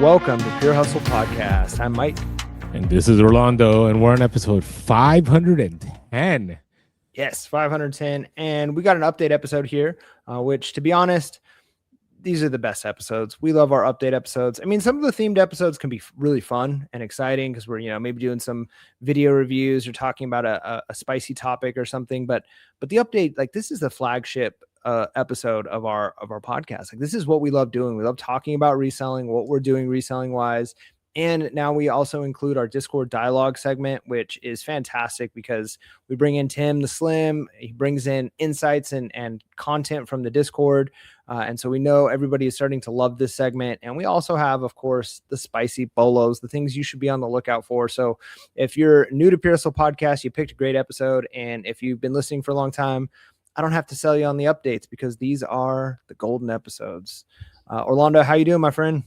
Welcome to Pure Hustle Podcast. I'm Mike. And this is Orlando, and we're on episode 510. Yes, 510. And we got an update episode here, which, to be honest, these are the best episodes. We love our update episodes. I mean, some of the themed episodes can be really fun and exciting because we're, maybe doing some video reviews or talking about a spicy topic or something. But the update, like, this is the flagship episode of our podcast. Like, this is what we love doing. We love talking about reselling, what we're doing reselling wise. And now we also include our Discord dialogue segment, which is fantastic because we bring in Tim the Slim. He brings in insights and content from the Discord. And so we know everybody is starting to love this segment. And we also have, of course, the spicy bolos, the things you should be on the lookout for. So if you're new to Pure Hustle Podcast, you picked a great episode. And if you've been listening for a long time, I don't have to sell you on the updates because these are the golden episodes. Orlando, how you doing, my friend?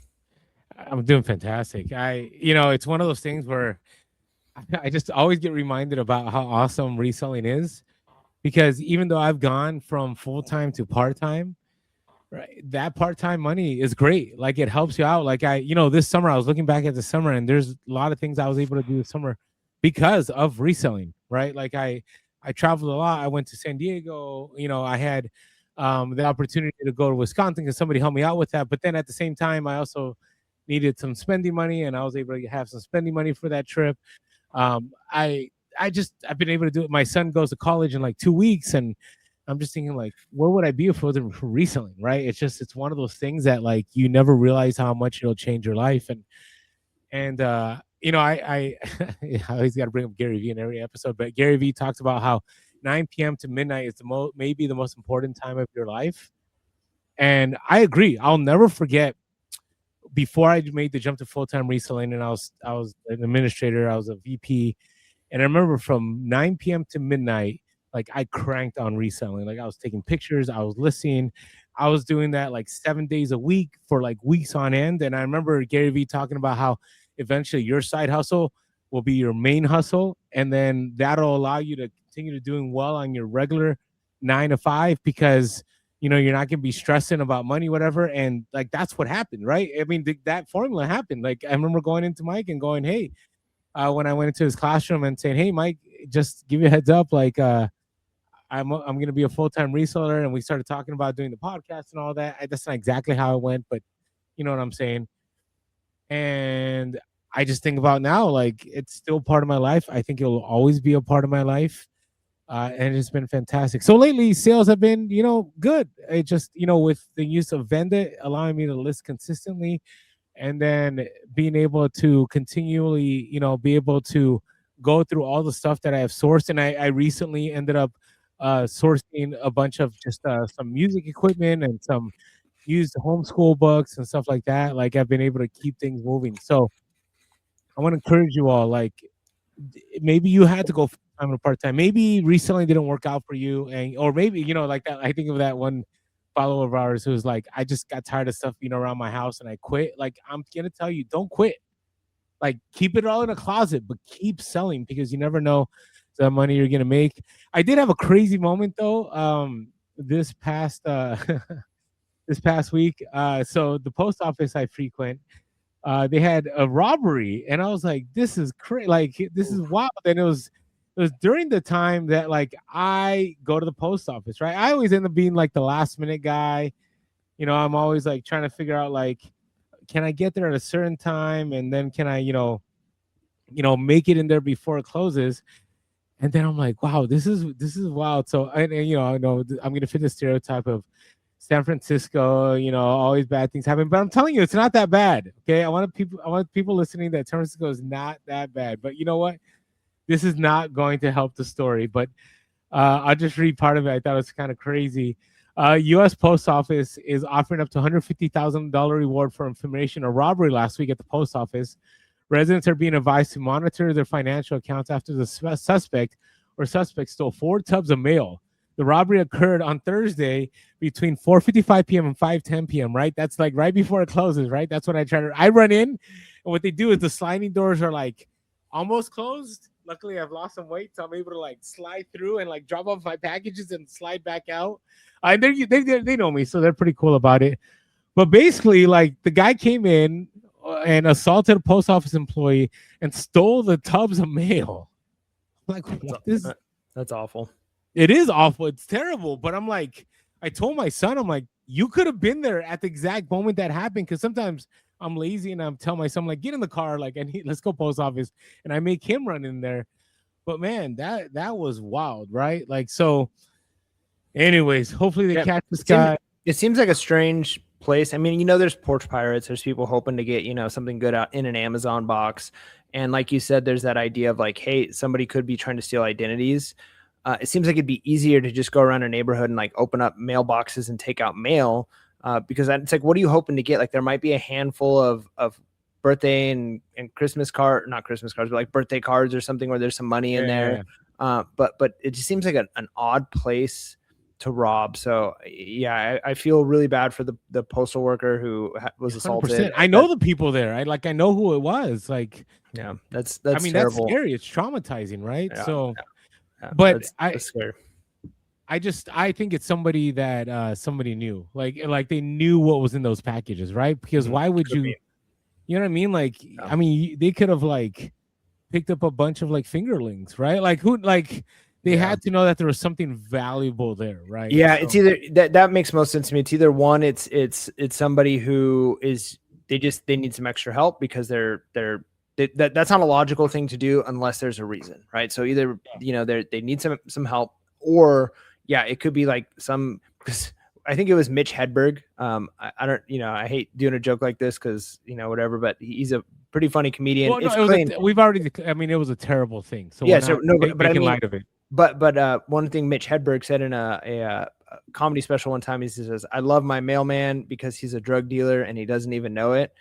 I'm doing fantastic. It's one of those things where I just always get reminded about how awesome reselling is, because even though I've gone from full-time to part-time, right, that part-time money is great. Like, it helps you out. Like, this summer, I was looking back at the summer, and there's a lot of things I was able to do this summer because of reselling, right? Like, I traveled a lot. I went to San Diego. I had the opportunity to go to Wisconsin because somebody helped me out with that. But then at the same time, I also needed some spending money, and I was able to have some spending money for that trip. I've been able to do it. My son goes to college in like 2 weeks, and I'm just thinking, like, where would I be if it wasn't for reselling, right? It's one of those things that, like, you never realize how much it'll change your life. And I always got to bring up Gary Vee in every episode, but Gary Vee talks about how 9 p.m. to midnight is maybe the most important time of your life. And I agree. I'll never forget, before I made the jump to full-time reselling, and I was an administrator, I was a VP, and I remember from 9 p.m. to midnight, like, I cranked on reselling. Like, I was taking pictures, I was listing, I was doing that like 7 days a week for like weeks on end. And I remember Gary Vee talking about how eventually your side hustle will be your main hustle, and then that'll allow you to continue to doing well on your regular 9 to 5 because you're not going to be stressing about money, whatever. And like, that's what happened, right? I mean, that formula happened. Like, I remember going into Mike and going, hey, when I went into his classroom and saying, hey, Mike, just give you a heads up. Like, I'm going to be a full-time reseller. And we started talking about doing the podcast and all that. That's not exactly how it went, but you know what I'm saying? And I just think about now, like, it's still part of my life. I think it'll always be a part of my life. And it's been fantastic. So lately, sales have been, good. It just, with the use of Vendit, allowing me to list consistently, and then being able to continually, be able to go through all the stuff that I have sourced. And I recently ended up sourcing a bunch of just some music equipment and some used homeschool books and stuff like that. Like, I've been able to keep things moving. So I want to encourage you all, like, maybe you had to go full-time or part-time. Maybe reselling didn't work out for you, or maybe, like that. I think of that one follower of ours who was like, I just got tired of stuff being around my house and I quit. Like, I'm going to tell you, don't quit. Like, keep it all in a closet, but keep selling, because you never know the money you're going to make. I did have a crazy moment though. This past week. So the post office I frequent, they had a robbery, and I was like, this is crazy. Like, this is wild. And it was during the time that, like, I go to the post office, right? I always end up being like the last minute guy. I'm always like trying to figure out, like, can I get there at a certain time? And then can I, make it in there before it closes? And then I'm like, wow, this is wild. So, I know I'm going to fit the stereotype of San Francisco, always bad things happen. But I'm telling you, it's not that bad. Okay. I want people listening that San Francisco is not that bad. But you know what? This is not going to help the story. But I'll just read part of it. I thought it was kind of crazy. U.S. Post Office is offering up to $150,000 reward for information or robbery last week at the post office. Residents are being advised to monitor their financial accounts after the suspect or suspects stole 4 tubs of mail. The robbery occurred on Thursday between 4:55 p.m. and 5:10 p.m., right? That's like right before it closes, right? That's when I run in, and what they do is the sliding doors are like almost closed. Luckily, I've lost some weight, so I'm able to like slide through and like drop off my packages and slide back out. They know me, so they're pretty cool about it. But basically, like, the guy came in and assaulted a post office employee and stole the tubs of mail. I'm like, what is? That's awful. It is awful. It's terrible. But I'm like, I told my son, I'm like, you could have been there at the exact moment that happened. Because sometimes I'm lazy and I'm telling my son, like, get in the car, like, and let's go post office, and I make him run in there. But man, that was wild, right? Like, so. Anyways, hopefully they catch this guy. It seems like a strange place. I mean, you know, there's porch pirates. There's people hoping to get, you know, something good out in an Amazon box. And like you said, there's that idea of like, hey, somebody could be trying to steal identities. It seems like it'd be easier to just go around a neighborhood and like open up mailboxes and take out mail, because it's like, what are you hoping to get? Like there might be a handful of birthday and Christmas not Christmas cards, but like birthday cards or something where there's some money in there. But it just seems like an odd place to rob. So yeah, I feel really bad for the postal worker who was assaulted. I know the people there. I know who it was. Like, yeah, that's I mean, terrible. that's scary. It's traumatizing, right? Yeah, so, but that's scary. I think it's somebody that somebody knew. Like they knew what was in those packages, right? Because why would you? You know what I mean? Like, I mean, they could have like picked up a bunch of like fingerlings, right? Like who like. They had to know that there was something valuable there, right? Yeah, so. It's either that makes most sense to me. It's either one, it's somebody who is they need some extra help because that's not a logical thing to do unless there's a reason, right? So either you know they need some help, or yeah, it could be like because I think it was Mitch Hedberg. I don't, you know, I hate doing a joke like this because you know whatever, but he's a pretty funny comedian. Well, no, we've already. I mean, it was a terrible thing. So yeah, so no, but I mean, light of it. But one thing Mitch Hedberg said in a comedy special one time, he says, "I love my mailman because he's a drug dealer and he doesn't even know it."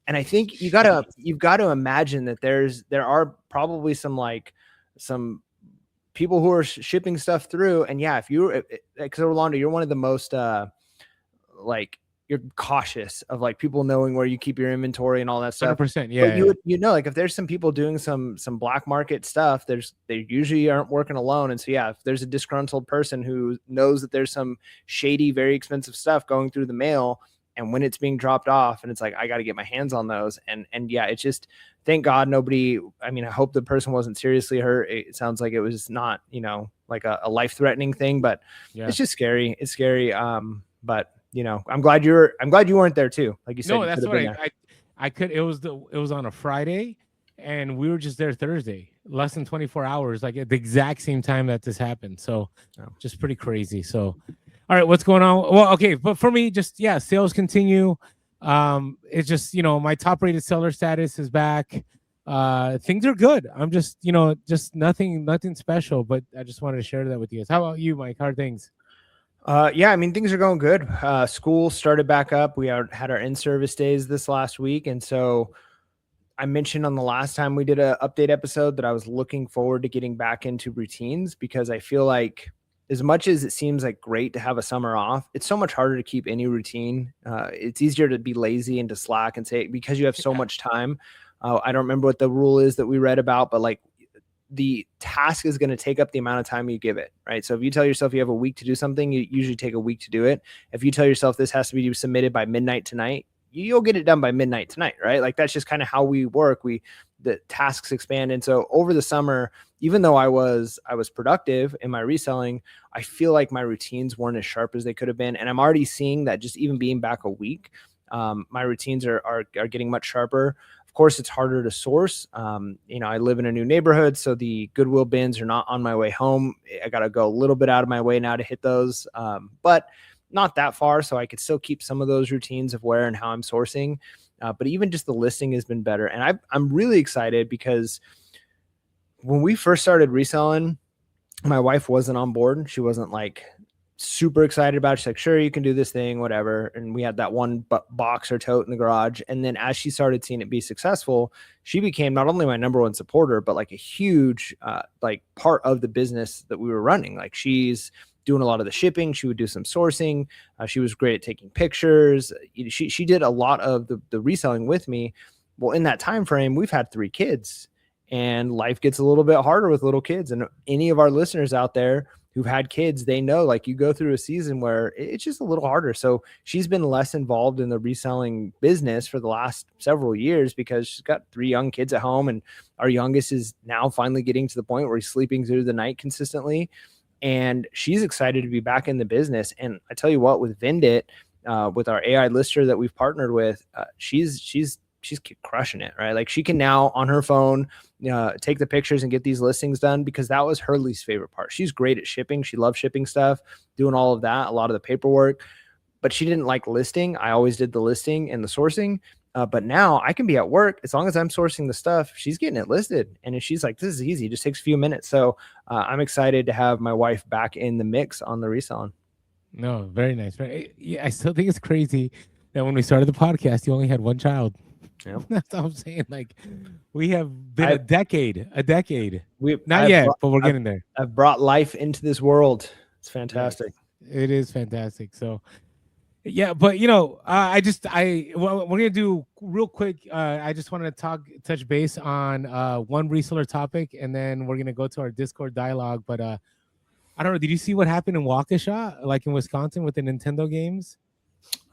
And I think you've got to imagine that there are probably some people who are shipping stuff through. And yeah, because Orlando, you're one of the most like you're cautious of like people knowing where you keep your inventory and all that stuff. 100%, yeah. But you know, like if there's some people doing some black market stuff, they usually aren't working alone. And so yeah, if there's a disgruntled person who knows that there's some shady, very expensive stuff going through the mail, and when it's being dropped off, and it's like I got to get my hands on those. And yeah, it's just thank God nobody. I mean, I hope the person wasn't seriously hurt. It sounds like it was not, you know, like a life threatening thing, but it's just scary. It's scary. But you know, I'm glad you weren't there too. Like you said, no, that's what I could. It was on a Friday, and we were just there Thursday, less than 24 hours, like at the exact same time that this happened. So, just pretty crazy. So, all right, what's going on? Well, okay, but for me, just sales continue. It's just my top rated seller status is back. Things are good. I'm just just nothing special, but I just wanted to share that with you guys. How about you, Mike? How are things? Yeah, I mean, things are going good. School started back up. We had our in-service days this last week. And so I mentioned on the last time we did an update episode that I was looking forward to getting back into routines, because I feel like as much as it seems like great to have a summer off, it's so much harder to keep any routine. It's easier to be lazy and to slack and say, because you have so much time. I don't remember what the rule is that we read about, but like, the task is going to take up the amount of time you give it, right? So if you tell yourself you have a week to do something, you usually take a week to do it. If you tell yourself this has to be submitted by midnight tonight, you'll get it done by midnight tonight, right? Like that's just kind of how we work. The tasks expand. And so over the summer, even though I was productive in my reselling, I feel like my routines weren't as sharp as they could have been. And I'm already seeing that just even being back a week, my routines are getting much sharper. Of course, it's harder to source. I live in a new neighborhood, so the Goodwill bins are not on my way home. I got to go a little bit out of my way now to hit those, but not that far. So I could still keep some of those routines of where and how I'm sourcing. But even just the listing has been better. And I'm really excited because when we first started reselling, my wife wasn't on board. She wasn't like super excited about it. She's like, sure, you can do this thing, whatever. And we had that one box or tote in the garage. And then as she started seeing it be successful, she became not only my number one supporter, but like a huge like part of the business that we were running. Like she's doing a lot of the shipping. She would do some sourcing. She was great at taking pictures. She did a lot of the reselling with me. Well, in that time frame, we've had 3 kids, and life gets a little bit harder with little kids. And any of our listeners out there who've had kids, they know like you go through a season where it's just a little harder. So she's been less involved in the reselling business for the last several years because she's got 3 young kids at home, and our youngest is now finally getting to the point where he's sleeping through the night consistently. And she's excited to be back in the business. And I tell you what, with Vendit, with our AI lister that we've partnered with, she's crushing it, right? Like she can now on her phone take the pictures and get these listings done, because that was her least favorite part. She's great at shipping. She loves shipping stuff, doing all of that, a lot of the paperwork, but she didn't like listing. I always did the listing and the sourcing. But now I can be at work as long as I'm sourcing the stuff. She's getting it listed, and she's like, "This is easy. It just takes a few minutes." So I'm excited to have my wife back in the mix on the reselling. No, very nice. Right? Yeah, I still think it's crazy that when we started the podcast, you only had 1 child. Yep. That's what I'm saying. Like, we have been a decade. Not I've yet, brought, but we're getting there. I've brought life into this world. It's fantastic. Yes, it is fantastic. So, yeah, but we're gonna do real quick. I just wanted to touch base on one reseller topic, and then we're gonna go to our Discord dialogue. But I don't know. Did you see what happened in Waukesha, like in Wisconsin, with the Nintendo games?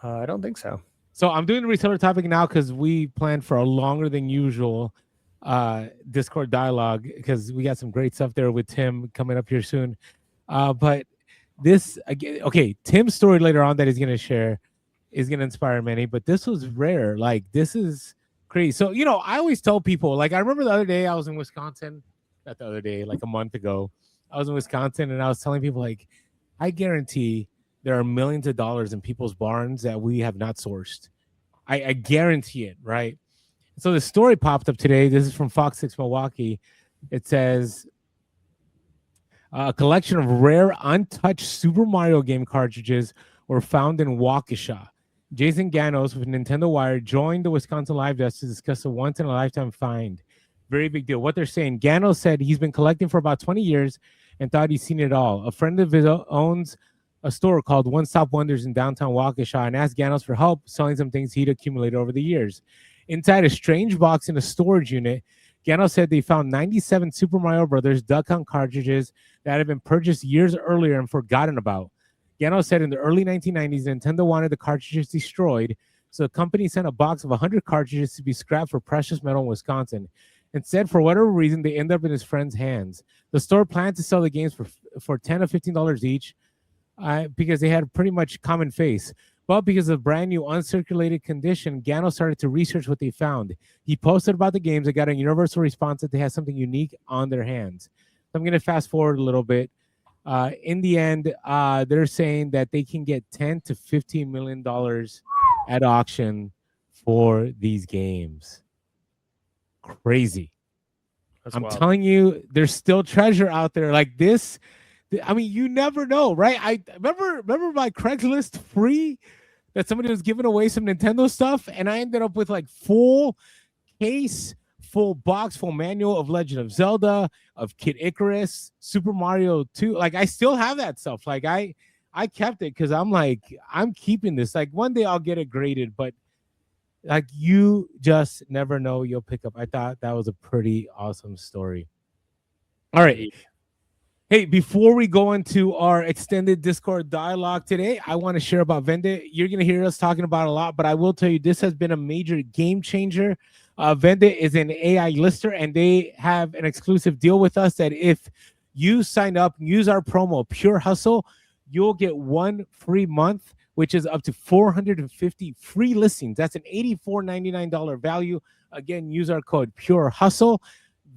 I don't think so. So I'm doing the reseller topic now because we planned for a longer than usual Discord dialogue, because we got some great stuff there with Tim coming up here soon. But this again, okay, Tim's story later on that he's gonna share is gonna inspire many, but this was rare. Like, this is crazy. So, I always tell people, like, I remember the other day I was in Wisconsin, not the other day, like a month ago, I was in Wisconsin, and I was telling people, like, I guarantee there are millions of dollars in people's barns that we have not sourced. I guarantee it, right? So the story popped up today. This is from Fox 6 Milwaukee. It says, a collection of rare, untouched Super Mario game cartridges were found in Waukesha. Jason Ganos with Nintendo Wire joined the Wisconsin Live Desk to discuss a once-in-a-lifetime find. Very big deal. What they're saying, Ganos said he's been collecting for about 20 years and thought he's seen it all. A friend of his owns a store called One Stop Wonders in downtown Waukesha and asked Ganos for help selling some things he'd accumulated over the years. Inside a strange box in a storage unit, Ganos said they found 97 Super Mario Brothers Duck Hunt cartridges that had been purchased years earlier and forgotten about. Ganos said in the early 1990s, Nintendo wanted the cartridges destroyed, so the company sent a box of 100 cartridges to be scrapped for precious metal in Wisconsin. Instead, for whatever reason, they ended up in his friend's hands. The store planned to sell the games for $10 or $15 each because they had pretty much common face. But because of brand new uncirculated condition, Ganos started to research what they found. He posted about the games and got a universal response that they had something unique on their hands. So I'm going to fast forward a little bit. In the end, they're saying that they can get $10 to $15 million at auction for these games. Crazy. That's I'm wild. telling you, there's still treasure out there like this. I mean, you never know, right? I remember my Craigslist free that somebody was giving away some Nintendo stuff, and I ended up with like full case, full box, full manual of Legend of Zelda, of Kid Icarus, Super Mario 2. Like, I still have that stuff. Like, I kept it because I'm like, I'm keeping this. Like, one day I'll get it graded, but like, you just never know, you'll pick up. I thought that was a pretty awesome story. All right. Hey, before we go into our extended Discord dialogue today, I want to share about Vendit. You're going to hear us talking about a lot, but I will tell you this has been a major game changer. Vendit is an AI lister, and they have an exclusive deal with us that if you sign up, use our promo Pure Hustle, you'll get 1 free month, which is up to 450 free listings. That's an $84.99 value. Again, use our code Pure Hustle.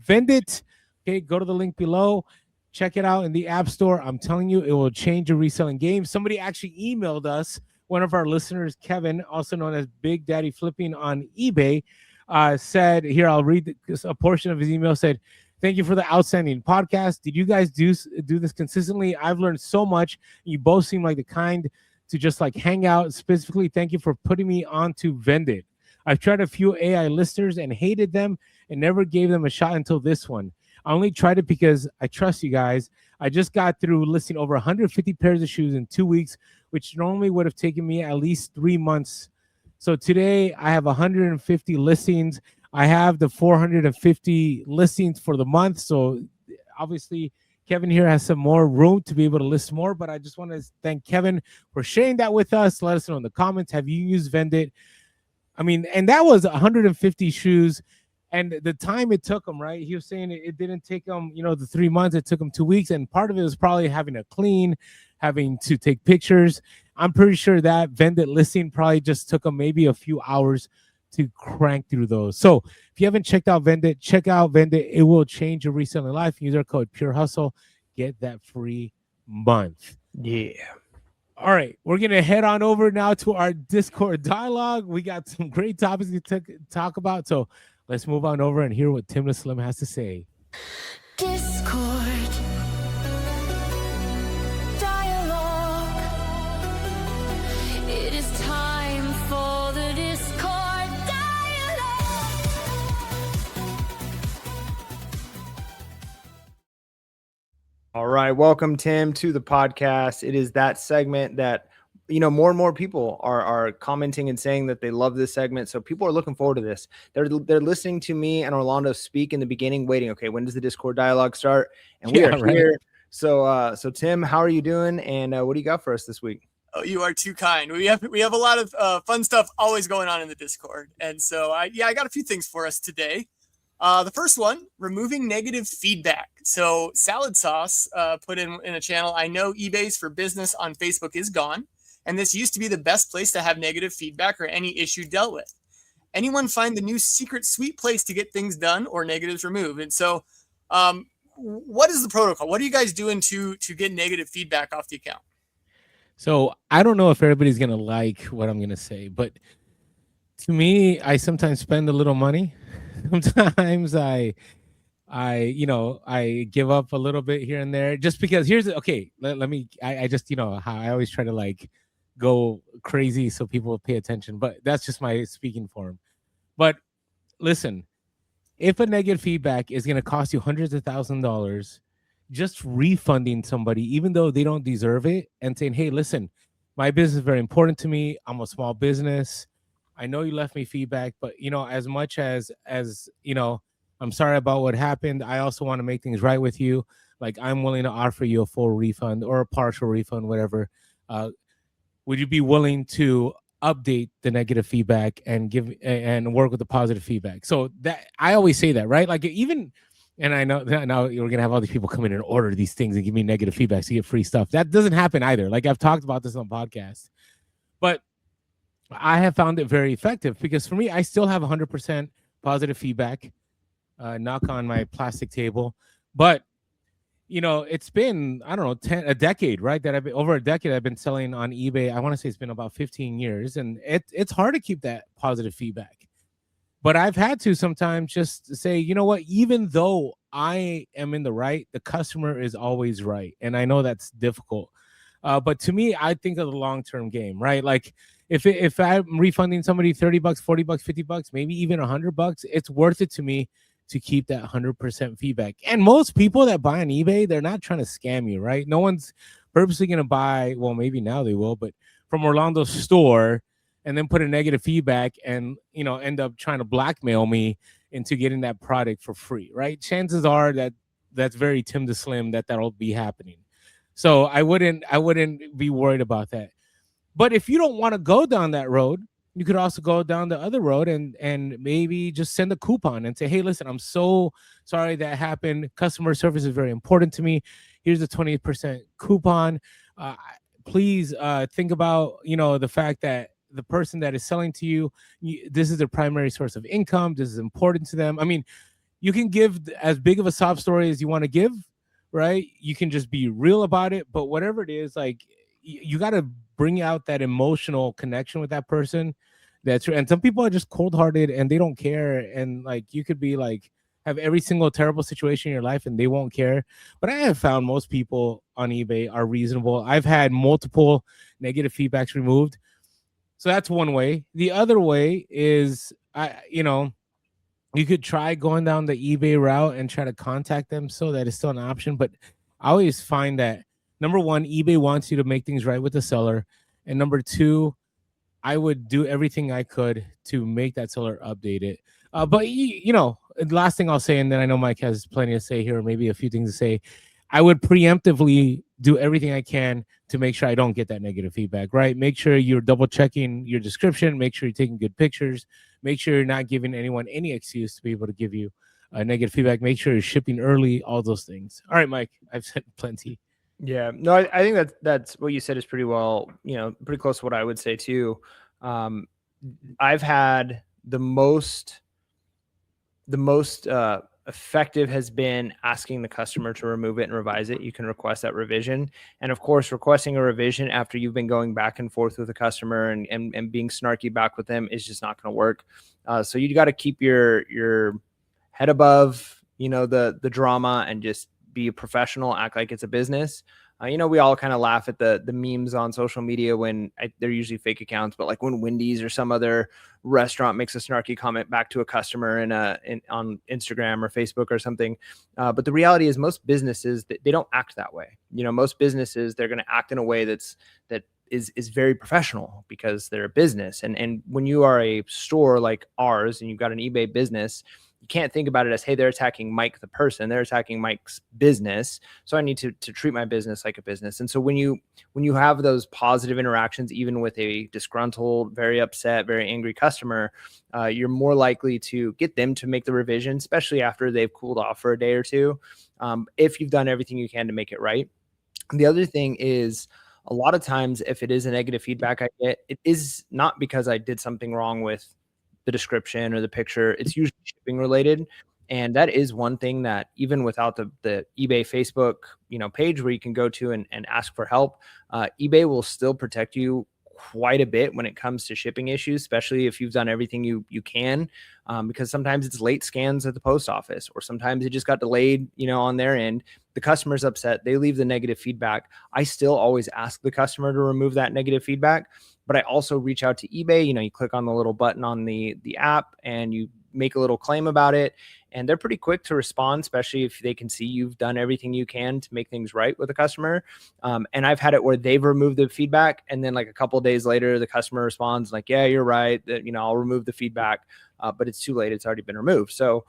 Vendit. Okay, go to the link below. Check it out in the App Store. I'm telling you, it will change your reselling game. Somebody actually emailed us, one of our listeners, Kevin, also known as Big Daddy Flipping on eBay, said, here, I'll read a portion of his email, said, thank you for the outstanding podcast. Did you guys do this consistently? I've learned so much. You both seem like the kind to just like hang out. Specifically, thank you for putting me on to Vendit. I've tried a few AI listers and hated them and never gave them a shot until this one. I only tried it because I trust you guys. I just got through listing over 150 pairs of shoes in 2 weeks, which normally would have taken me at least 3 months. So today I have 150 listings. I have the 450 listings for the month. So obviously Kevin here has some more room to be able to list more, but I just want to thank Kevin for sharing that with us. Let us know in the comments. Have you used Vendit? I mean, and that was 150 shoes. And the time it took him, right? He was saying it didn't take him, the 3 months. It took him 2 weeks. And part of it was probably having to clean, having to take pictures. I'm pretty sure that Vendit listing probably just took him maybe a few hours to crank through those. So if you haven't checked out Vendit, check out Vendit. It will change your reselling life. Use our code Pure Hustle. Get that free month. Yeah. All right, we're gonna head on over now to our Discord dialogue. We got some great topics to talk about, so let's move on over and hear what Tim the Slim has to say. Discord dialogue. It is time for the Discord dialogue. All right, welcome Tim to the podcast. It is that segment that more and more people are commenting and saying that they love this segment. So people are looking forward to this. They're listening to me and Orlando speak in the beginning, waiting. Okay, when does the Discord dialogue start? And we are here. So Tim, how are you doing? And what do you got for us this week? Oh, you are too kind. We have a lot of fun stuff always going on in the Discord, and so I got a few things for us today. The first one, removing negative feedback. So Salad Sauce put in a channel. I know eBay's for business on Facebook is gone, and this used to be the best place to have negative feedback or any issue dealt with. Anyone find the new secret sweet place to get things done or negatives removed? And so, what is the protocol? What are you guys doing to get negative feedback off the account? So I don't know if everybody's gonna like what I'm gonna say, but to me, I sometimes spend a little money. Sometimes I give up a little bit here and there just because let me I just how I always try to like go crazy so people pay attention, but that's just my speaking form. But listen, if a negative feedback is going to cost you hundreds of $1,000s, just refunding somebody even though they don't deserve it and saying, hey, listen, my business is very important to me, I'm a small business, I know you left me feedback, but as much as I'm sorry about what happened, I also want to make things right with you. Like, I'm willing to offer you a full refund or a partial refund, whatever. Would you be willing to update the negative feedback and give and work with the positive feedback? So that I always say that, right? Like, even, and I know that now you're gonna have all these people come in and order these things and give me negative feedback to get free stuff. That doesn't happen either. Like, I've talked about this on podcasts, but I have found it very effective because for me, I still have 100% positive feedback. Knock on my plastic table, but it's been, I don't know, a decade, right? That over a decade I've been selling on eBay. I want to say it's been about 15 years, and it's hard to keep that positive feedback. But I've had to sometimes just say, you know what, even though I am in the right, the customer is always right, and I know that's difficult. But to me, I think of the long-term game, right? Like, if I'm refunding somebody $30, $40, $50, maybe even $100, it's worth it to me to keep that 100% feedback. And most people that buy on eBay, they're not trying to scam you, right? No one's purposely going to buy, well, maybe now they will, but from Orlando's store and then put a negative feedback and, end up trying to blackmail me into getting that product for free, right? Chances are that that's very Tim the Slim that'll be happening. So I wouldn't be worried about that. But if you don't want to go down that road, you could also go down the other road and maybe just send a coupon and say, hey, listen, I'm so sorry that happened. Customer service is very important to me. Here's a 20% coupon. Please think about, the fact that the person that is selling to you, this is their primary source of income. This is important to them. I mean, you can give as big of a sob story as you want to give, right? You can just be real about it. But whatever it is, like, you got to bring out that emotional connection with that person. That's true. And some people are just cold-hearted and they don't care. And like, you could be like, have every single terrible situation in your life and they won't care. But I have found most people on eBay are reasonable. I've had multiple negative feedbacks removed. So that's one way. The other way is, you could try going down the eBay route and try to contact them so that it's still an option. But I always find that, number one, eBay wants you to make things right with the seller. And number two, I would do everything I could to make that seller update it. But the last thing I'll say, and then I know Mike has plenty to say here, or maybe a few things to say. I would preemptively do everything I can to make sure I don't get that negative feedback, right? Make sure you're double checking your description, make sure you're taking good pictures, make sure you're not giving anyone any excuse to be able to give you negative feedback, make sure you're shipping early, all those things. All right, Mike, I've said plenty. Yeah, no, I think that's what you said is pretty well, pretty close to what I would say too. I've had the most effective has been asking the customer to remove it and revise it. You can request that revision, and of course, requesting a revision after you've been going back and forth with the customer and being snarky back with them is just not going to work. So you got to keep your head above, the drama, and just be a professional, act like it's a business. We all kind of laugh at the memes on social media when they're usually fake accounts, but like when Wendy's or some other restaurant makes a snarky comment back to a customer on Instagram or Facebook or something. But the reality is most businesses, they don't act that way. Most businesses, they're going to act in a way that is very professional because they're a business. And when you are a store like ours and you've got an eBay business, you can't think about it as, hey, they're attacking Mike, the person, they're attacking Mike's business. So I need to treat my business like a business. And so when you have those positive interactions, even with a disgruntled, very upset, very angry customer, you're more likely to get them to make the revision, especially after they've cooled off for a day or two, if you've done everything you can to make it right. And the other thing is, a lot of times, if it is a negative feedback I get, it is not because I did something wrong with the description or the picture. It's usually shipping related. And that is one thing that even without the eBay Facebook, page where you can go to and ask for help, eBay will still protect you quite a bit when it comes to shipping issues, especially if you've done everything you can, because sometimes it's late scans at the post office, or sometimes it just got delayed, on their end. The customer's upset. They leave the negative feedback. I still always ask the customer to remove that negative feedback, but I also reach out to eBay. You click on the little button on the app and you make a little claim about it. And they're pretty quick to respond, especially if they can see you've done everything you can to make things right with the customer. And I've had it where they've removed the feedback, and then like a couple of days later, the customer responds like, yeah, you're right, that, I'll remove the feedback, but it's too late. It's already been removed. So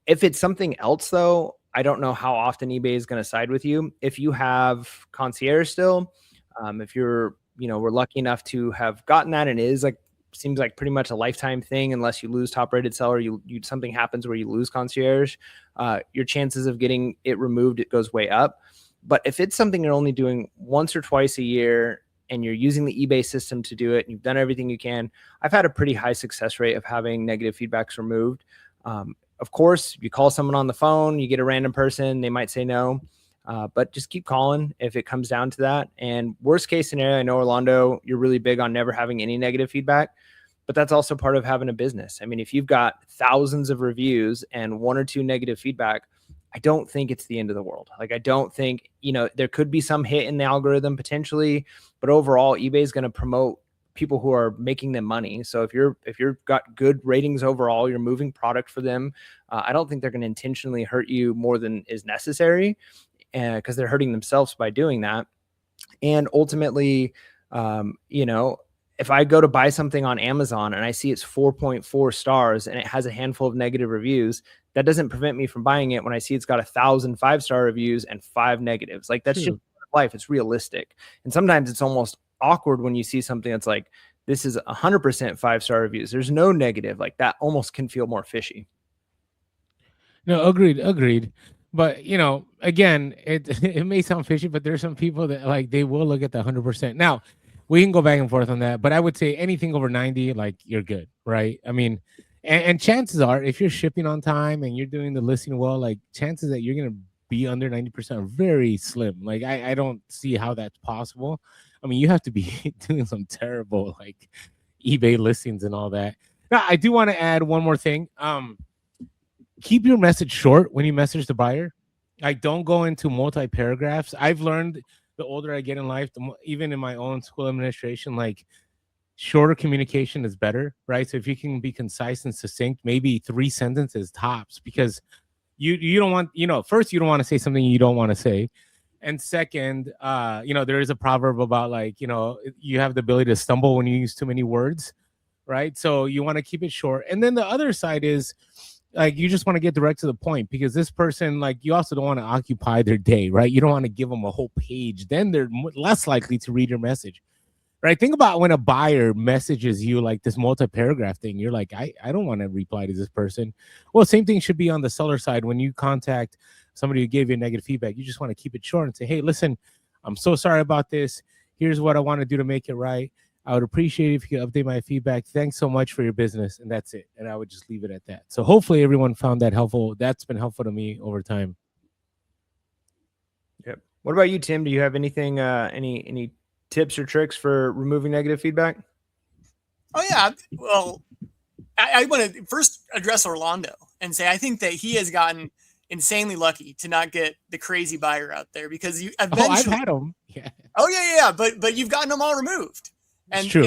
if it's something else though, I don't know how often eBay is going to side with you. If you have concierge still, if you're, we're lucky enough to have gotten that, and it is seems like pretty much a lifetime thing, unless you lose top rated seller, you something happens where you lose concierge, your chances of getting it removed, it goes way up. But if it's something you're only doing once or twice a year and you're using the eBay system to do it, and you've done everything you can, I've had a pretty high success rate of having negative feedbacks removed. Of course, you call someone on the phone, you get a random person, they might say no. But just keep calling if it comes down to that. And worst case scenario, I know, Orlando, you're really big on never having any negative feedback, but that's also part of having a business. I mean, if you've got thousands of reviews and one or two negative feedback, I don't think it's the end of the world. I don't think, there could be some hit in the algorithm potentially, but overall, eBay is going to promote people who are making them money. So if you're got good ratings overall, you're moving product for them. I don't think they're going to intentionally hurt you more than is necessary, because they're hurting themselves by doing that. And ultimately, if I go to buy something on Amazon and I see it's 4.4 stars and it has a handful of negative reviews, that doesn't prevent me from buying it when I see it's got 1,000 5-star reviews and 5 negatives. That's just life. It's realistic. And sometimes it's almost awkward when you see something that's like, this is 100% 5-star reviews, there's no negative. That almost can feel more fishy. No, agreed. But again, it may sound fishy, but there's some people that they will look at the 100%. Now, we can go back and forth on that, but I would say anything over 90, you're good, right? I mean, and chances are, if you're shipping on time and you're doing the listing well, chances that you're gonna be under 90% are very slim. I don't see how that's possible. I mean, you have to be doing some terrible eBay listings and all that. Now, I do want to add one more thing. Keep your message short when you message the buyer. Don't go into multi-paragraphs. I've learned the older I get in life, even in my own school administration, shorter communication is better, right? So if you can be concise and succinct, maybe 3 sentences tops, because you don't want, first, you don't want to say something you don't want to say. And second, there is a proverb about you have the ability to stumble when you use too many words, right? So you want to keep it short. And then the other side is, like you just want to get direct to the point, because this person, like, you also don't want to occupy their day, right? You don't want to give them a whole page. Then they're less likely to read your message, right? Think about when a buyer messages you like this multi-paragraph thing. You're like, I don't want to reply to this person. Well, same thing should be on the seller side. When you contact somebody who gave you negative feedback, you just want to keep it short and say, hey, listen, I'm so sorry about this. Here's what I want to do to make it right. I would appreciate it if you could update my feedback. Thanks so much for your business. And that's it. And I would just leave it at that. So hopefully everyone found that helpful. That's been helpful to me over time. Yep. What about you, Tim? Do you have anything, any tips or tricks for removing negative feedback? Oh yeah. Well, I want to first address Orlando and say I think that he has gotten insanely lucky to not get the crazy buyer out there, because you eventually. Oh, I've had them. Yeah. Oh yeah. But you've gotten them all removed. And true.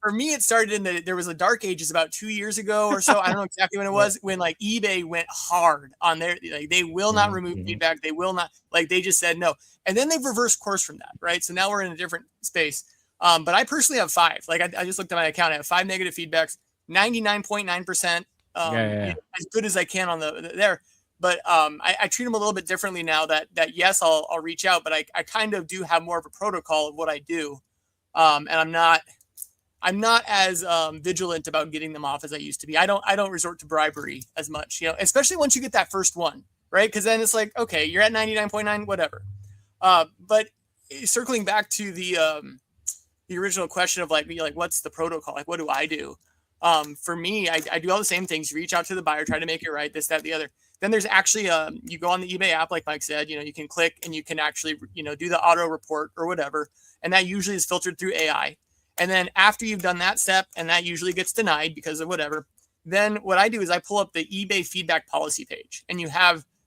For me, it started there was a dark ages about 2 years ago or so. I don't know exactly when it was, when like eBay went hard on their, like, they will not remove feedback. They will not, like, they just said no. And then they've reversed course from that. Right. So now we're in a different space. But I personally have 5. Like I just looked at my account. I have 5 negative feedbacks, 99.9%. As good as I can on there. But I treat them a little bit differently now that yes, I'll reach out, but I kind of do have more of a protocol of what I do. And I'm not as vigilant about getting them off as I used to be. I don't resort to bribery as much, especially once you get that first one, right? Because then it's like, okay, you're at 99.9, whatever. But circling back to the original question of like what's the protocol? Like, what do I do? For me, I do all the same things. You reach out to the buyer, try to make it right, this, that, the other. Then there's actually you go on the eBay app, like Mike said, you can click and you can actually do the auto report or whatever, and that usually is filtered through AI. And then after you've done that step, and that usually gets denied because of whatever, then what I do is I pull up the eBay feedback policy page, and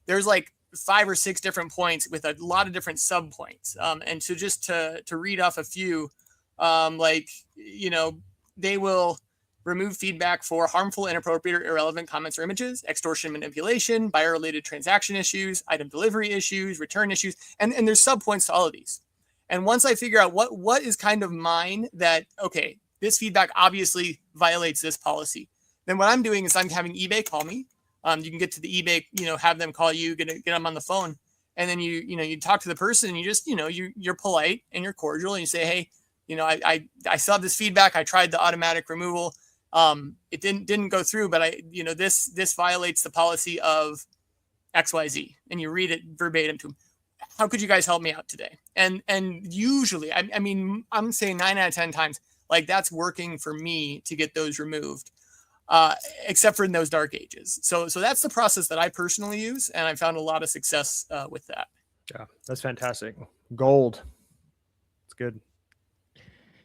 there's like 5 or 6 different points with a lot of different sub points. And so just to read off a few, they will remove feedback for harmful, inappropriate, or irrelevant comments or images, extortion, manipulation, buyer-related transaction issues, item delivery issues, return issues, and there's sub points to all of these. And once I figure out what is kind of mine, that, okay, this feedback obviously violates this policy, then what I'm doing is I'm having eBay call me. You can get to the eBay, have them call you, get them on the phone, and then you talk to the person, and you just, you're polite and you're cordial, and you say, hey, I saw this feedback. I tried the automatic removal. It didn't go through, but this violates the policy of XYZ, and you read it verbatim to them. How could you guys help me out today? And usually, I mean, I'm saying 9 out of 10 times, like, that's working for me to get those removed, except for in those dark ages. So that's the process that I personally use, and I found a lot of success with that. Yeah, that's fantastic. Gold. It's good.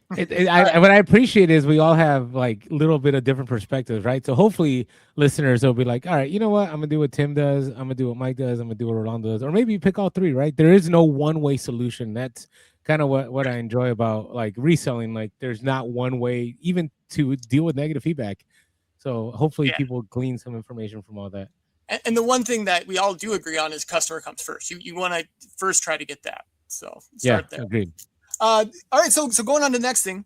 What I appreciate is we all have like a little bit of different perspectives, right? So hopefully listeners will be like, all right, you know what? I'm gonna do what Tim does. I'm gonna do what Mike does. I'm gonna do what Orlando does, or maybe you pick all 3, right? There is no one-way solution. That's kind of what I enjoy about like reselling. Like, there's not one way even to deal with negative feedback. So hopefully people glean some information from all that. And the one thing that we all do agree on is customer comes first. You want to first try to get that. So start there. Agreed. All right, so going on to the next thing,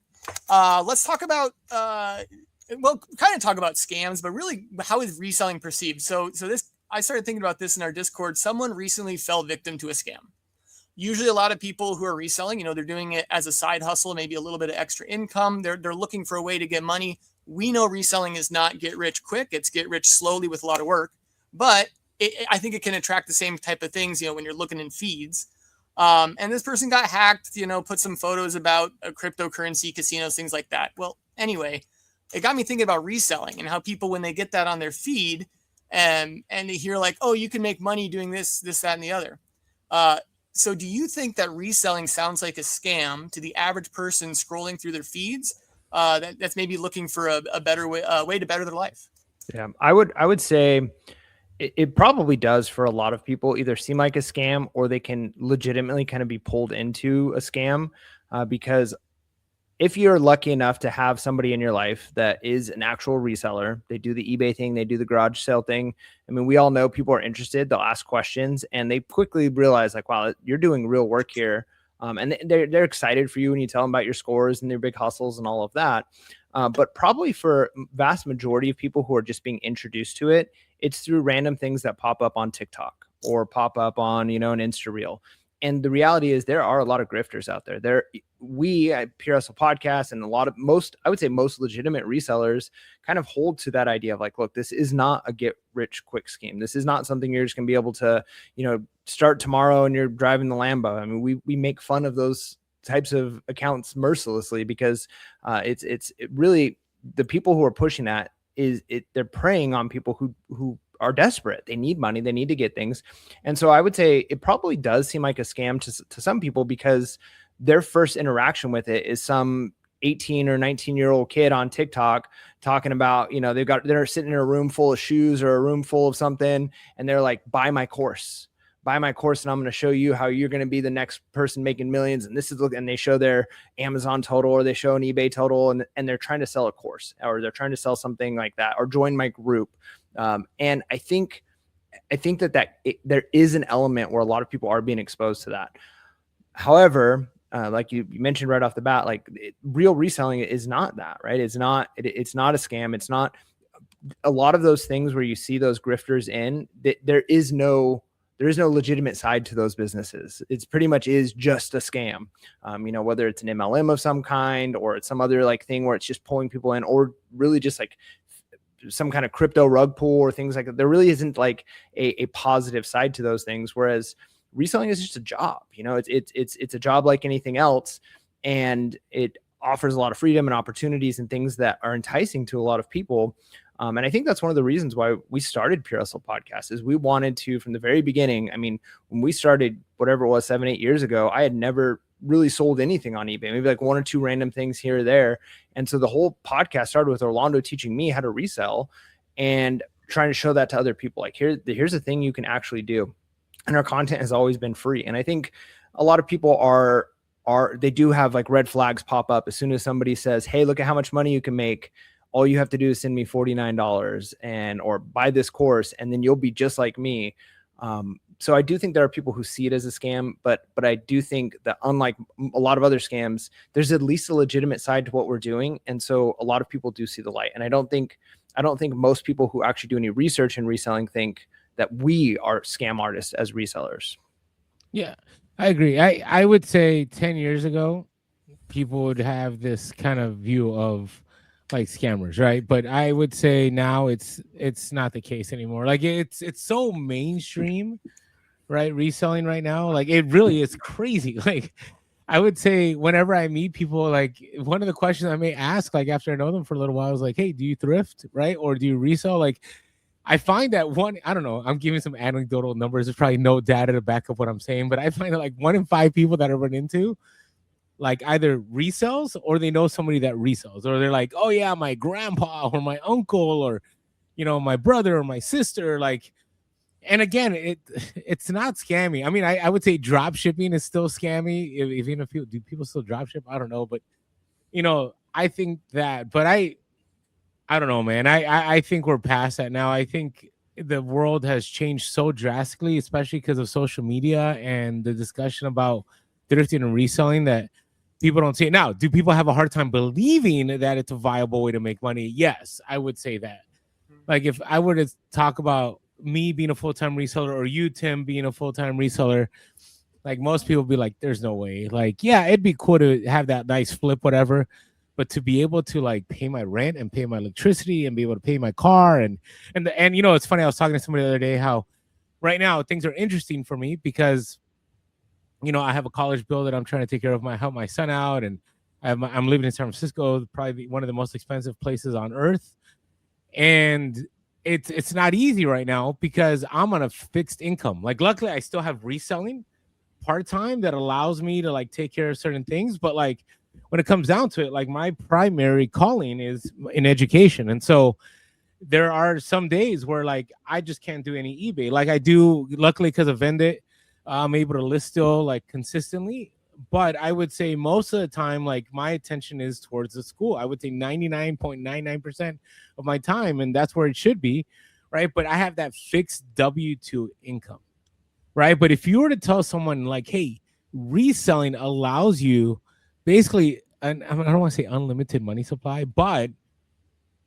let's talk about kind of talk about scams, but really, how is reselling perceived? So this, I started thinking about this in our Discord. Someone recently fell victim to a scam. Usually, a lot of people who are reselling, they're doing it as a side hustle, maybe a little bit of extra income. They're looking for a way to get money. We know reselling is not get rich quick; it's get rich slowly with a lot of work. But I think it can attract the same type of things, when you're looking in feeds. And this person got hacked, put some photos about a cryptocurrency, casinos, things like that. Well, anyway, it got me thinking about reselling and how people, when they get that on their feed and they hear like, oh, you can make money doing this, that, and the other. So do you think that reselling sounds like a scam to the average person scrolling through their feeds that's maybe looking for a better way to better their life? Yeah, I would say it probably does for a lot of people either seem like a scam, or they can legitimately kind of be pulled into a scam, because if you're lucky enough to have somebody in your life that is an actual reseller, they do the eBay thing, they do the garage sale thing. I mean, we all know people are interested. They'll ask questions, and they quickly realize like, wow, you're doing real work here. And they're excited for you when you tell them about your scores and their big hustles and all of that. But probably for vast majority of people who are just being introduced to it, it's through random things that pop up on TikTok or pop up on, an Insta reel. And the reality is there are a lot of grifters out there. We at Pure Hustle Podcast and I would say most legitimate resellers kind of hold to that idea of like, look, this is not a get rich quick scheme. This is not something you're just going to be able to, start tomorrow and you're driving the Lambo. I mean, we make fun of those types of accounts mercilessly because it really, the people who are pushing that they're preying on people who are desperate. They need money. They need to get things. And so I would say it probably does seem like a scam to some people because their first interaction with it is some 18 or 19-year-old kid on TikTok talking about, they're sitting in a room full of shoes or a room full of something. And they're like, buy my course and I'm going to show you how you're going to be the next person making millions. And and they show their Amazon total or they show an eBay total and they're trying to sell a course or they're trying to sell something like that or join my group. And I think that there is an element where a lot of people are being exposed to that. However, like you mentioned right off the bat, like real reselling is not that, right? It's not a scam. It's not a lot of those things where you see those grifters in. There is no legitimate side to those businesses. It's pretty much is just a scam. Whether it's an MLM of some kind or it's some other like thing where it's just pulling people in, or really just like some kind of crypto rug pull or things like that. There really isn't like a positive side to those things. Whereas reselling is just a job, it's a job like anything else. And it offers a lot of freedom and opportunities and things that are enticing to a lot of people. And I think that's one of the reasons why we started Pure Hustle Podcast is we wanted to, from the very beginning. I mean, when we started, whatever it was, 7-8 years ago, I had never really sold anything on eBay, maybe like one or two random things here or there. And so the whole podcast started with Orlando teaching me how to resell and trying to show that to other people. Like here's the thing you can actually do. And our content has always been free. And I think a lot of people they do have like red flags pop up as soon as somebody says, hey, look at how much money you can make. All you have to do is send me $49 or buy this course and then you'll be just like me. So I do think there are people who see it as a scam, but I do think that unlike a lot of other scams, there's at least a legitimate side to what we're doing. And so a lot of people do see the light. And I don't think most people who actually do any research in reselling think that we are scam artists as resellers. Yeah, I agree. I would say 10 years ago, people would have this kind of view of like scammers, right? But I would say now it's not the case anymore. Like it's so mainstream, right? Reselling right now, like it really is crazy. Like I would say whenever I meet people, like one of the questions I may ask, like after I know them for a little while, is like, hey, do you thrift, right? Or do you resell? Like I find that I don't know, I'm giving some anecdotal numbers. There's probably no data to back up what I'm saying, but I find that like 1 in 5 people that I run into like either resells or they know somebody that resells, or they're like, oh yeah, my grandpa or my uncle or, my brother or my sister. Like, and again, it's not scammy. I mean, I would say drop shipping is still scammy. Even if people still drop ship, I don't know. But, I think that, but I don't know, man. I think we're past that now. I think the world has changed so drastically, especially because of social media and the discussion about thrifting and reselling, that people don't see it now. Do people have a hard time believing that it's a viable way to make money? Yes, I would say that. Like if I were to talk about me being a full-time reseller or you, Tim, being a full-time reseller, like most people be like, there's no way. Like, yeah, it'd be cool to have that nice flip, whatever. But to be able to like pay my rent and pay my electricity and be able to pay my car and it's funny. I was talking to somebody the other day how right now things are interesting for me because I have a college bill that I'm trying to take care of, help my son out, and I'm living in San Francisco, probably one of the most expensive places on earth, and it's not easy right now because I'm on a fixed income. Like luckily, I still have reselling part-time that allows me to like take care of certain things, but like when it comes down to it, like my primary calling is in education, and so there are some days where like I just can't do any eBay like I do. Luckily, because of Vendit, I'm able to list still like consistently, but I would say most of the time, like my attention is towards the school. I would say 99.99% of my time, and that's where it should be, right? But I have that fixed W-2 income, right? But if you were to tell someone like, hey, reselling allows you basically, and I don't want to say unlimited money supply, but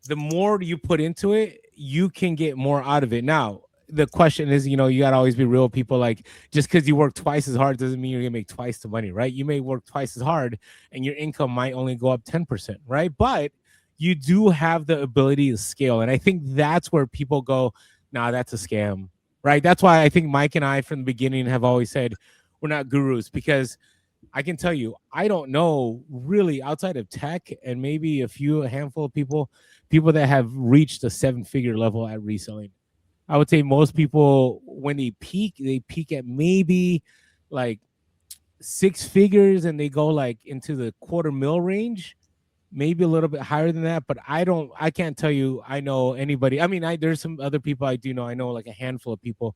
the more you put into it, you can get more out of it. Now, the question is, you gotta always be real. People, like, just because you work twice as hard doesn't mean you're gonna make twice the money, right? You may work twice as hard and your income might only go up 10%, right? But you do have the ability to scale. And I think that's where people go, nah, that's a scam, right? That's why I think Mike and I from the beginning have always said we're not gurus, because I can tell you, I don't know really outside of tech and maybe a handful of people that have reached a 7-figure level at reselling. I would say most people, when they peak at maybe like 6 figures, and they go like into the $250,000 range, maybe a little bit higher than that. But I can't tell you I know anybody. I mean, there's some other people I do know. I know like a handful of people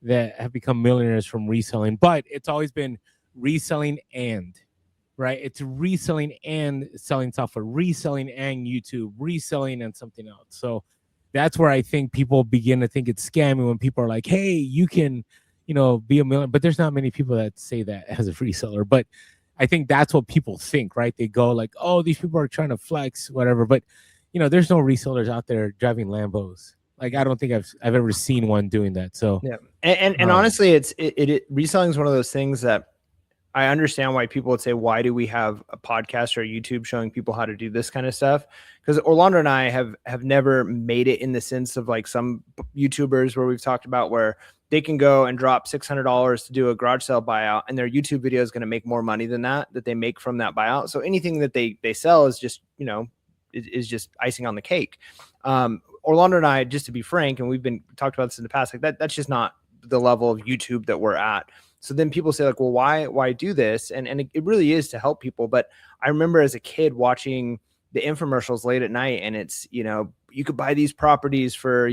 that have become millionaires from reselling, but it's always been reselling right? It's reselling and selling software, reselling and YouTube, reselling and something else. So that's where I think people begin to think it's scammy when people are like, hey, you can, be a millionaire. But there's not many people that say that as a reseller. But I think that's what people think, right? They go like, oh, these people are trying to flex, whatever. But, there's no resellers out there driving Lambos. Like, I don't think I've ever seen one doing that. So yeah, and honestly, reselling is one of those things that I understand why people would say, why do we have a podcast or a YouTube showing people how to do this kind of stuff? Because Orlando and I have never made it in the sense of like some YouTubers where we've talked about where they can go and drop $600 to do a garage sale buyout, and their YouTube video is going to make more money than that they make from that buyout. So anything that they sell is just, is just icing on the cake. Orlando and I, just to be frank, and we've been talked about this in the past, like that's just not the level of YouTube that we're at. So then people say like, well, why do this? And it really is to help people. But I remember as a kid watching the infomercials late at night, and it's, you could buy these properties for,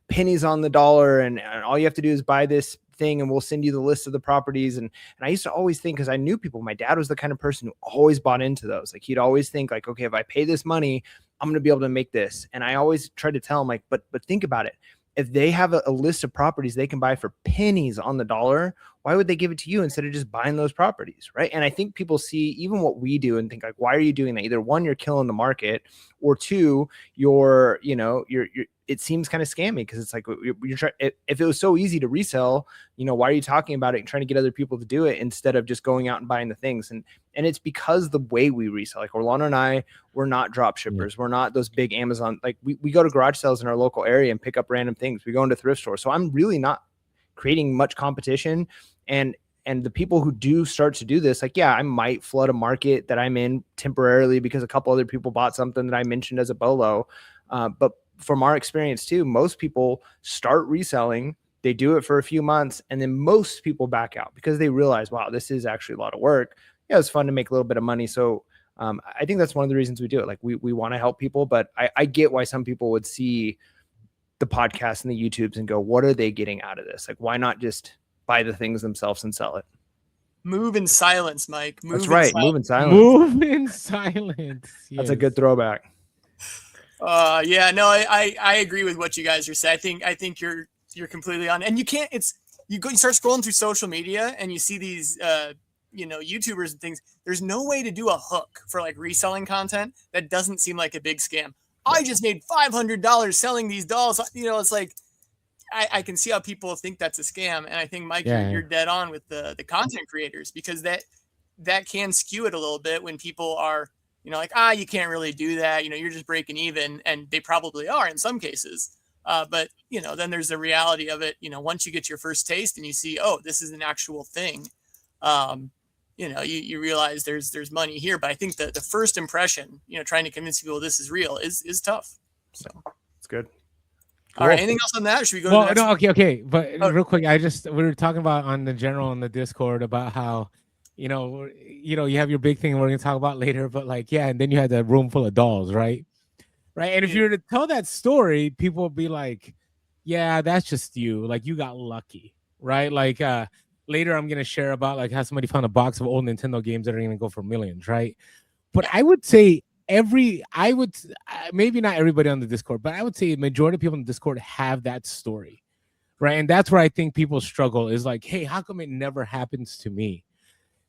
pennies on the dollar. And all you have to do is buy this thing and we'll send you the list of the properties. And I used to always think, because I knew people, my dad was the kind of person who always bought into those. Like he'd always think like, okay, if I pay this money, I'm going to be able to make this. And I always tried to tell him like, but think about it. If they have a list of properties they can buy for pennies on the dollar, why would they give it to you instead of just buying those properties, right? And I think people see even what we do and think like, why are you doing that? Either one, you're killing the market, or two, you're it seems kind of scammy, because it's like you're trying. If it was so easy to resell, why are you talking about it and trying to get other people to do it instead of just going out and buying the things? And it's because the way we resell, like Orlando and I, we're not drop shippers. We're not those big Amazon. Like we go to garage sales in our local area and pick up random things. We go into thrift stores. So I'm really not creating much competition. And the people who do start to do this, like, yeah, I might flood a market that I'm in temporarily because a couple other people bought something that I mentioned as a bolo. But from our experience too, most people start reselling, they do it for a few months, and then most people back out because they realize, wow, this is actually a lot of work. Yeah, it's fun to make a little bit of money. So I think that's one of the reasons we do it. Like we want to help people, but I get why some people would see the podcasts and the YouTubes and go, what are they getting out of this? Like, why not just buy the things themselves and sell it? Move in silence, Mike. That's right. Move in silence. Move in silence. Yes. That's a good throwback. Yeah, no, I agree with what you guys are saying. I think you're completely on. And you can't, you start scrolling through social media and you see these, YouTubers and things. There's no way to do a hook for like reselling content that doesn't seem like a big scam. I just made $500 selling these dolls. It's like, I can see how people think that's a scam. And I think, Mike, you're dead on with the content creators, because that can skew it a little bit when people are, like, you can't really do that. You're just breaking even. And they probably are in some cases. But, then there's the reality of it. Once you get your first taste and you see, oh, this is an actual thing, you realize there's money here. But I think the first impression, trying to convince people this is real is tough. So it's good. Cool. All right. Anything else on that? Or should we go to the next one? Okay. But real quick, we were talking about on the Discord about how, you have your big thing we're going to talk about later, but like, yeah. And then you had that room full of dolls, right? Right. And if you were to tell that story, people would be like, yeah, that's just you. Like, you got lucky, right? Like, later I'm going to share about like how somebody found a box of old Nintendo games that are going to go for millions, right? But I would say maybe not everybody on the Discord, but I would say the majority of people on the Discord have that story, right? And that's where I think people struggle is like, hey, how come it never happens to me?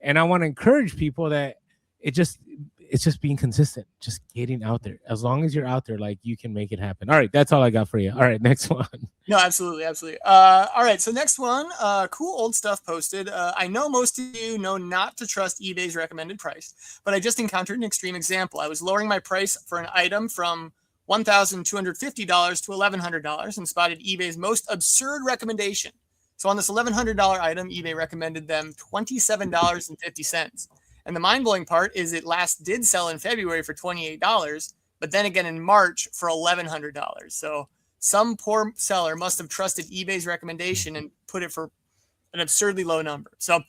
And I want to encourage people that it's just being consistent, just getting out there. As long as you're out there, like, you can make it happen. All right, that's all I got for you. All right, next one. No, absolutely, absolutely. All right, so next one, cool old stuff posted. I know most of you know not to trust eBay's recommended price, but I just encountered an extreme example. I was lowering my price for an item from $1,250 to $1,100 and spotted eBay's most absurd recommendation. So on this $1,100 item, eBay recommended them $27.50. And the mind-blowing part is it last did sell in February for $28, but then again in March for $1,100. So some poor seller must have trusted eBay's recommendation and put it for an absurdly low number. So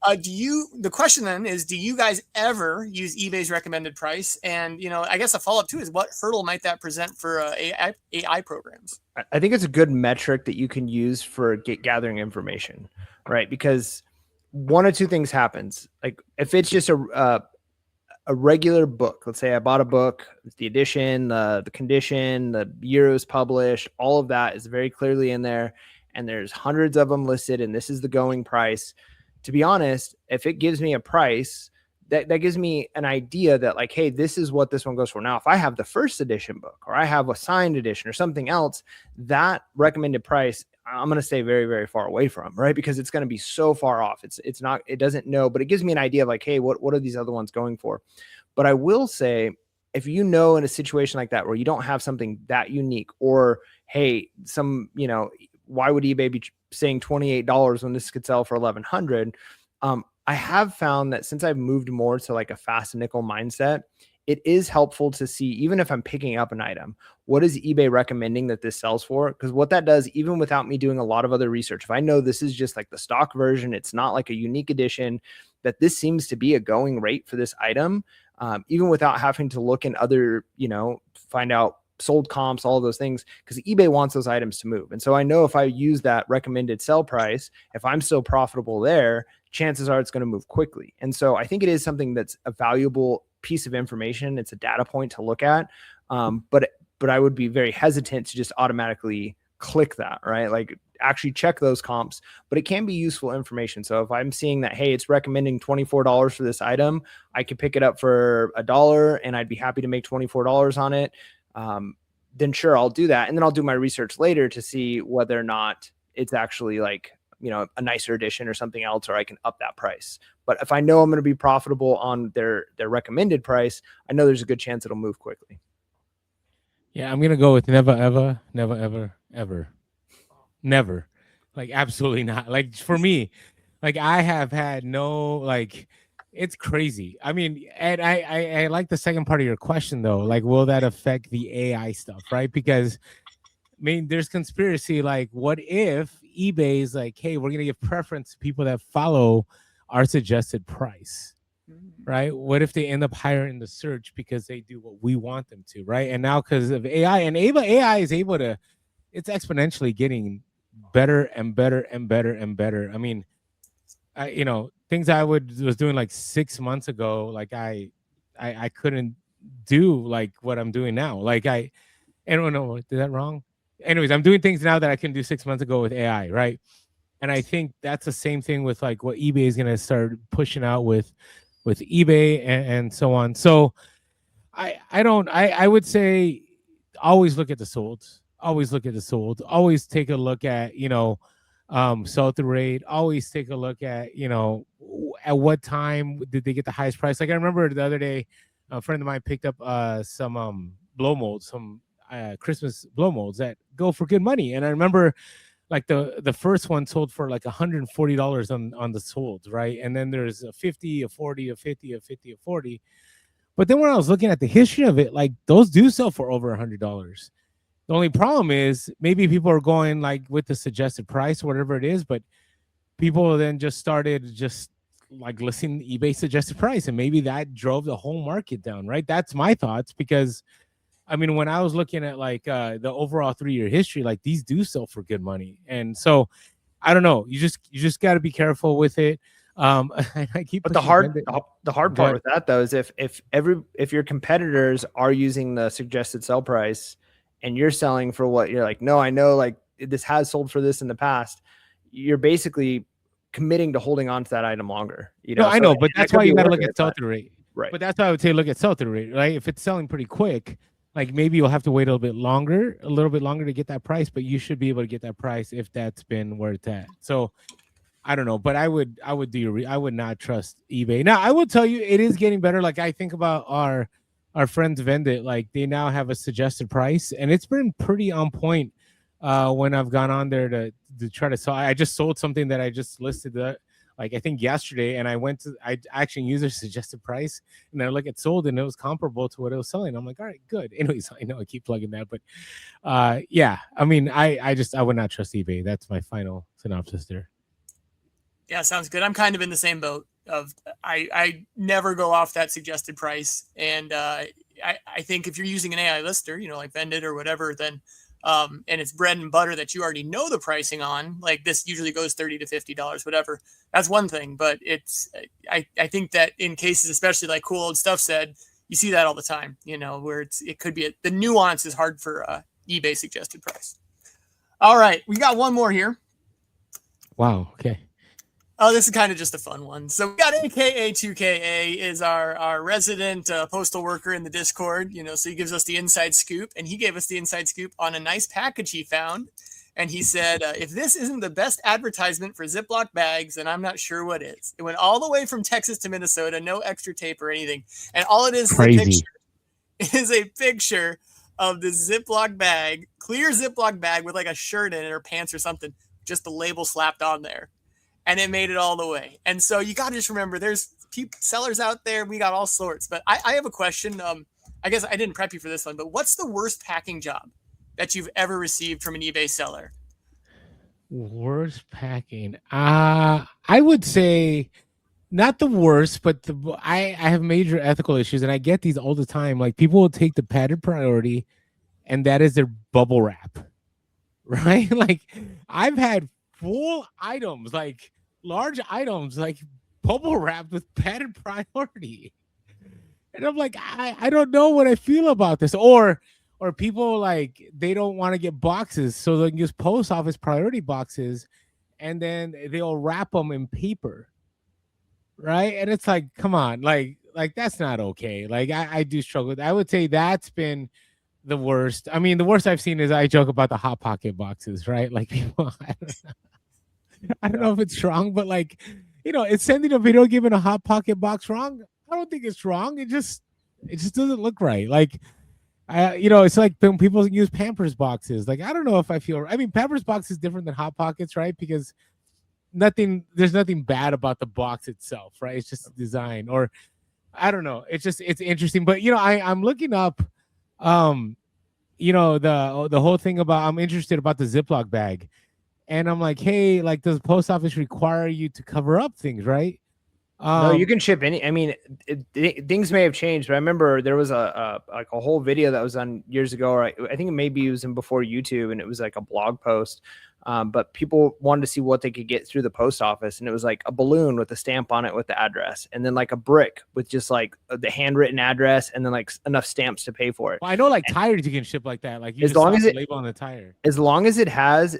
the question then is, do you guys ever use eBay's recommended price? And, I guess a follow-up too is, what hurdle might that present for AI programs? I think it's a good metric that you can use for gathering information, right? Because one of two things happens. Like, if it's just a regular book, let's say I bought a book, the edition, the condition, the year it was published, all of that is very clearly in there, and there's hundreds of them listed, and this is the going price. To be honest, if it gives me a price, that gives me an idea that, like, hey, this is what this one goes for. Now, if I have the first edition book, or I have a signed edition or something else, that recommended price, I'm going to stay very, very far away from, right? Because it's going to be so far off. It's not, it doesn't know, but it gives me an idea of, like, hey, what are these other ones going for? But I will say, if in a situation like that where you don't have something that unique, or, hey, why would eBay be saying $28 when this could sell for $1,100? I have found that since I've moved more to like a fast nickel mindset, it is helpful to see, even if I'm picking up an item, what is eBay recommending that this sells for? Because what that does, even without me doing a lot of other research, if I know this is just like the stock version, it's not like a unique edition, that this seems to be a going rate for this item, even without having to look in other, find out sold comps, all of those things, because eBay wants those items to move. And so I know if I use that recommended sell price, if I'm still profitable there, chances are it's going to move quickly. And so I think it is something that's a valuable piece of information. It's a data point to look at. But I would be very hesitant to just automatically click that, right? Like, actually check those comps, but it can be useful information. So if I'm seeing that, hey, it's recommending $24 for this item, I could pick it up for $1 and I'd be happy to make $24 on it. Then sure, I'll do that. And then I'll do my research later to see whether or not it's actually like, a nicer edition or something else, or I can up that price. But if I know I'm going to be profitable on their recommended price, I know there's a good chance it'll move quickly. Yeah, I'm going to go with never, ever, never, ever, ever. Never. Like, absolutely not. Like, for me, like, I have had no, like, it's crazy. I mean, and I like the second part of your question, though. Like, will that affect the AI stuff, right? Because, I mean, there's conspiracy. Like, what if eBay is like, hey, we're going to give preference to people that follow our suggested price, right? What if they end up higher in the search because they do what we want them to, right? And now, because of AI, and AI is able to, it's exponentially getting better and better and better and better. I mean, things I was doing like 6 months ago, like I couldn't do like what I'm doing now. Like, I don't know, did that wrong? Anyways, I'm doing things now that I couldn't do 6 months ago with AI, right? And I think that's the same thing with like what eBay is gonna start pushing out with eBay and so on. So I would say always look at the sold. Always look at the sold. Always take a look at, sell through rate. Always take a look at, at what time did they get the highest price. Like, I remember the other day, a friend of mine picked up some blow molds, some Christmas blow molds that go for good money. And I remember like the first one sold for like $140 on the sold, right? And then there's a 50, a 40, a 50, a 50, a 40. But then when I was looking at the history of it, like, those do sell for over $100. The only problem is maybe people are going like with the suggested price or whatever it is, but people then just started just like listing eBay suggested price, and maybe that drove the whole market down, right? That's my thoughts, because I mean, when I was looking at like the overall 3-year history, like, these do sell for good money. And so I don't know, you just got to be careful with it. I keep, but the hard part with that though is if your competitors are using the suggested sell price and you're selling for what you're like, no, I know, like, this has sold for this in the past, you're basically committing to holding on to that item longer. No, I know, but and that that's could why be you got to worth look at it, but- sell-through rate. Right. But that's why I would say look at sell-through rate, right? If it's selling pretty quick, like maybe you'll have to wait a little bit longer to get that price, but you should be able to get that price if that's been where it's at. So I don't know, but I would I would not trust eBay. Now I will tell you, it is getting better. Like I think about our friends Vendit, like they now have a suggested price, and it's been pretty on point. When I've gone on there to try to sell, I just sold something that I just listed like I think yesterday, and I actually used their suggested price, and I look at sold, and it was comparable to what it was selling. I'm like, all right, good. Anyways, I know I keep plugging that, but yeah, I mean, I would not trust eBay. That's my final synopsis there. Yeah, sounds good. I'm kind of in the same boat of I never go off that suggested price. And I think if you're using an AI lister, like Vendit or whatever, then and it's bread and butter that you already know the pricing on, like this usually goes $30 to $50, whatever. That's one thing. But I think that in cases, especially like Cool Old Stuff said, you see that all the time, where it could be the nuance is hard for eBay suggested price. All right, we got one more here. Wow. Okay. Oh, this is kind of just a fun one. So we got AKA2KA is our resident postal worker in the Discord, so he gives us the inside scoop, and he gave us the inside scoop on a nice package he found. And he said, if this isn't the best advertisement for Ziploc bags, then I'm not sure what is. It went all the way from Texas to Minnesota, no extra tape or anything. And all it is Crazy. is a picture of the Ziploc bag, clear Ziploc bag with like a shirt in it or pants or something, just the label slapped on there. And it made it all the way. And so you got to just remember, there's sellers out there. We got all sorts. But I have a question. I guess I didn't prep you for this one, but what's the worst packing job that you've ever received from an eBay seller? Worst packing. I would say not the worst, but I have major ethical issues, and I get these all the time. Like people will take the padded priority, and that is their bubble wrap, right? Like I've had full items, like large items, like bubble wrapped with padded priority, and I'm like, I don't know what I feel about this. Or people like they don't want to get boxes, so they can use post office priority boxes, and then they'll wrap them in paper, right? And it's like, come on, like that's not okay. Like I do struggle with. I would say that's been the worst. I mean, the worst I've seen is I joke about the Hot Pocket boxes, right? Like people, I don't know if it's wrong, but like, it's sending a video giving a Hot Pocket box wrong. I don't think it's wrong. It just doesn't look right. Like, it's like when people use Pampers boxes. Like, I don't know if I feel. I mean, Pampers box is different than Hot Pockets, right? Because there's nothing bad about the box itself, right? It's just design, or I don't know. It's interesting. But I'm looking up, the whole thing about. I'm interested about the Ziploc bag. And I'm like, hey, like, does the post office require you to cover up things, right? No, you can ship any. I mean, things may have changed, but I remember there was a whole video that was on years ago. Or I think maybe it was in before YouTube, and it was like a blog post. But people wanted to see what they could get through the post office, and it was like a balloon with a stamp on it with the address, and then like a brick with just like the handwritten address, and then like enough stamps to pay for it. Well, I know like tires you can ship like that, like you as just long as it label on the tire. As long as it has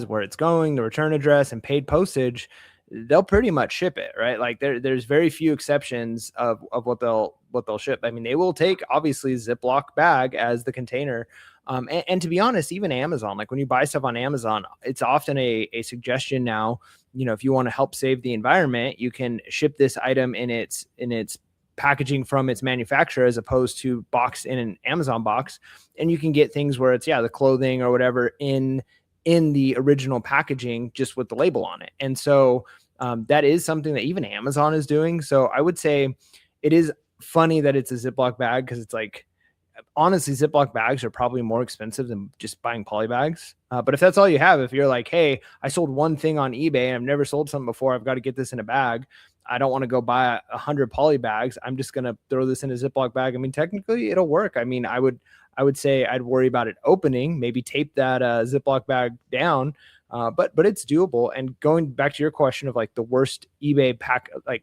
where it's going, the return address, and paid postage, they'll pretty much ship it, right? Like there's very few exceptions of what they'll ship. I mean, they will take obviously Ziploc bag as the container. And to be honest, even Amazon, like when you buy stuff on Amazon, it's often a suggestion now, if you want to help save the environment, you can ship this item in its packaging from its manufacturer as opposed to boxed in an Amazon box. And you can get things where it's, the clothing or whatever in the original packaging, just with the label on it. And so that is something that even Amazon is doing. So I would say it is funny that it's a Ziploc bag, because it's like, honestly, Ziploc bags are probably more expensive than just buying poly bags. But if that's all you have, if you're like, hey, I sold one thing on eBay and I've never sold something before, I've got to get this in a bag. I don't want to go buy 100 poly bags. I'm just going to throw this in a Ziploc bag. I mean, technically it'll work. I mean, I would say I'd worry about it opening, maybe tape that Ziploc bag down. But it's doable. And going back to your question of like the worst eBay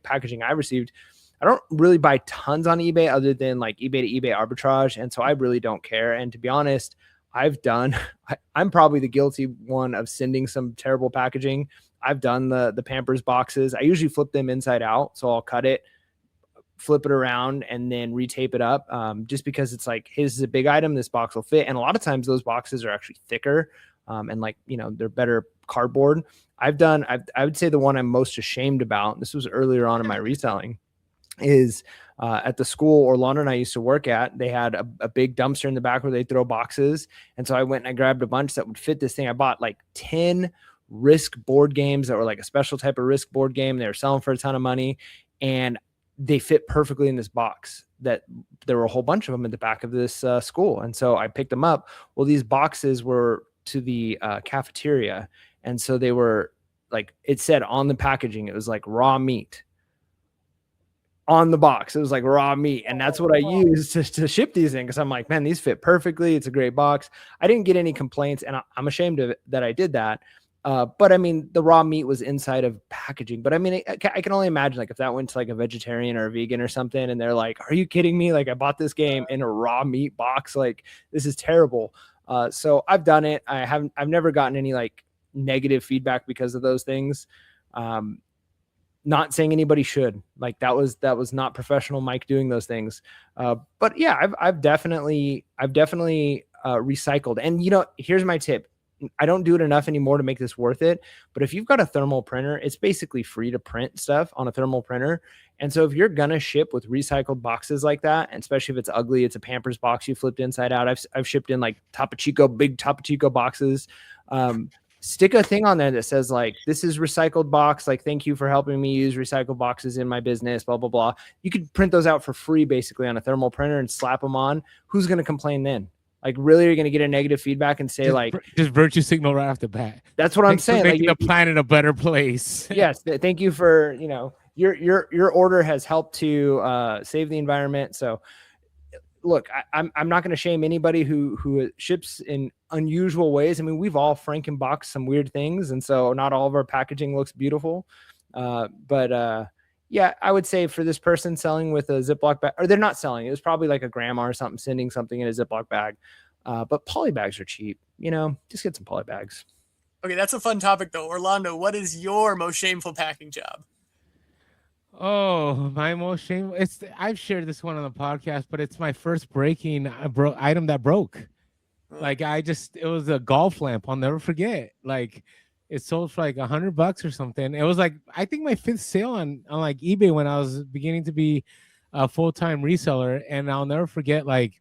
packaging I received, I don't really buy tons on eBay other than like eBay to eBay arbitrage. And so I really don't care. And to be honest, I'm probably the guilty one of sending some terrible packaging. I've done the Pampers boxes. I usually flip them inside out. So I'll cut it, flip it around, and then retape it up, just because it's like, hey, this is a big item, this box will fit. And a lot of times those boxes are actually thicker, and like, they're better cardboard. I would say the one I'm most ashamed about, this was earlier on in my reselling, is at the school Orlando and I used to work at. They had a big dumpster in the back where they throw boxes. And so I went and I grabbed a bunch that would fit this thing. I bought like 10 Risk board games that were like a special type of Risk board game. They were selling for a ton of money, and they fit perfectly in this box. That there were a whole bunch of them in the back of this school. And so I picked them up. Well, these boxes were to the cafeteria. And so they were like, it said on the packaging, it was like raw meat. On the box, it was like raw meat. And that's what I used to ship these in, because I'm like, man, these fit perfectly. It's a great box. I didn't get any complaints, and I'm ashamed of it that I did that. But I mean, the raw meat was inside of packaging. But I mean, I can only imagine, like, if that went to like a vegetarian or a vegan or something, and they're like, are you kidding me? Like, I bought this game in a raw meat box. Like, this is terrible. So I've done it. I've never gotten any like negative feedback because of those things. Not saying anybody should. Like, that was not professional Mike doing those things. But yeah, I've definitely recycled. And here's my tip. I don't do it enough anymore to make this worth it. But if you've got a thermal printer, it's basically free to print stuff on a thermal printer. And so if you're going to ship with recycled boxes like that, and especially if it's ugly, it's a Pampers box you flipped inside out. I've shipped in like big Topo Chico boxes. Stick a thing on there that says like, this is recycled box. Like, thank you for helping me use recycled boxes in my business, blah, blah, blah. You could print those out for free basically on a thermal printer and slap them on. Who's going to complain then? Like, really, you're going to get a negative feedback and say just virtue signal right off the bat. That's what I'm saying. Making the planet a better place. Yes. Thank you for, your order has helped to save the environment. So look, I'm not going to shame anybody who ships in unusual ways. I mean, we've all Frankenboxed some weird things, and so not all of our packaging looks beautiful. But yeah, I would say for this person selling with a Ziploc bag, or they're not selling, it was probably like a grandma or something sending something in a Ziploc bag. But poly bags are cheap, just get some poly bags. Okay, that's a fun topic though. Orlando, what is your most shameful packing job? Oh, my most shameful. I've shared this one on the podcast, but it's my first breaking item that broke. Like, it was a golf lamp. I'll never forget. Like, it sold for like $100 or something. It was like, I think my 5th sale on like eBay when I was beginning to be a full-time reseller. And I'll never forget, like,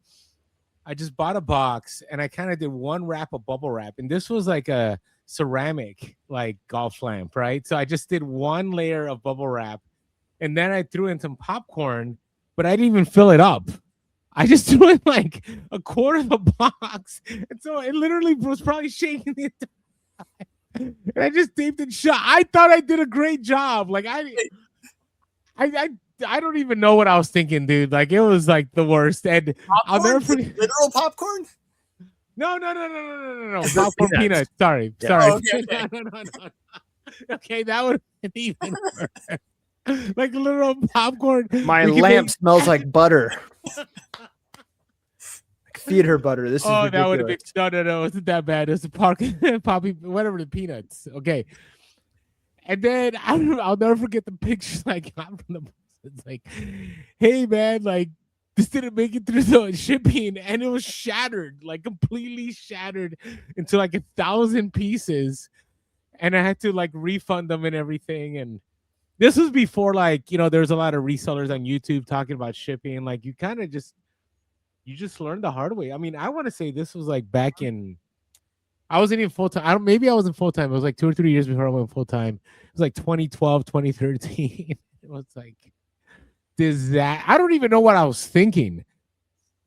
I just bought a box and I kind of did one wrap of bubble wrap. And this was like a ceramic, like, golf lamp, right? So I just did one layer of bubble wrap. And then I threw in some popcorn, but I didn't even fill it up. I just threw in like a quarter of the box. And so it literally was probably shaking the entire time. And I just taped it shut. I thought I did a great job. Like, I don't even know what I was thinking, dude. Like, it was like the worst. And popcorn? I'll never forget. Literal popcorn? No. Popcorn peanuts. Sorry. Oh, okay. No. Okay, that would have been even worse. Like literal popcorn. My lamp smells like butter. Like theater butter. This is ridiculous. That would have been no. It wasn't that bad. It was a poppy, whatever, the peanuts. Okay. And then I'll never forget the pictures I got from the. It's like, hey man, like, this didn't make it through the shipping, and it was shattered, like completely shattered into like 1,000 pieces, and I had to like refund them and everything. And this was before, like, there's a lot of resellers on YouTube talking about shipping. Like, you kind of just learned the hard way. I mean, I want to say this was like back in, I wasn't even full time. Maybe I wasn't full time. It was like 2 or 3 years before I went full time. It was like 2012, 2013. It was like, I don't even know what I was thinking.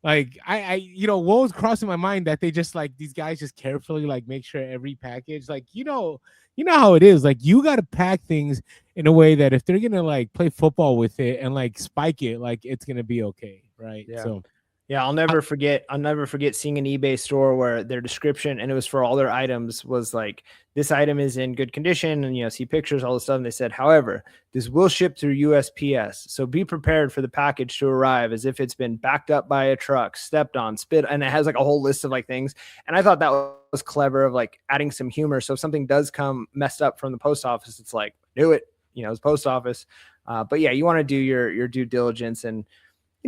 Like, I what was crossing my mind that they just, like, these guys just carefully, like, make sure every package, like, you know how it is. Like, you got to pack things in a way that if they're going to, like, play football with it and, like, spike it, like, it's going to be okay. Right. Yeah. So Yeah, I'll never forget. I'll never forget seeing an eBay store where their description, and it was for all their items, was like, "This item is in good condition," and see pictures, all this stuff. And they said, "However, this will ship through USPS, so be prepared for the package to arrive as if it's been backed up by a truck, stepped on, spit," and it has like a whole list of like things. And I thought that was clever of like adding some humor. So if something does come messed up from the post office, it's like, knew it, it's post office. But yeah, you want to do your due diligence and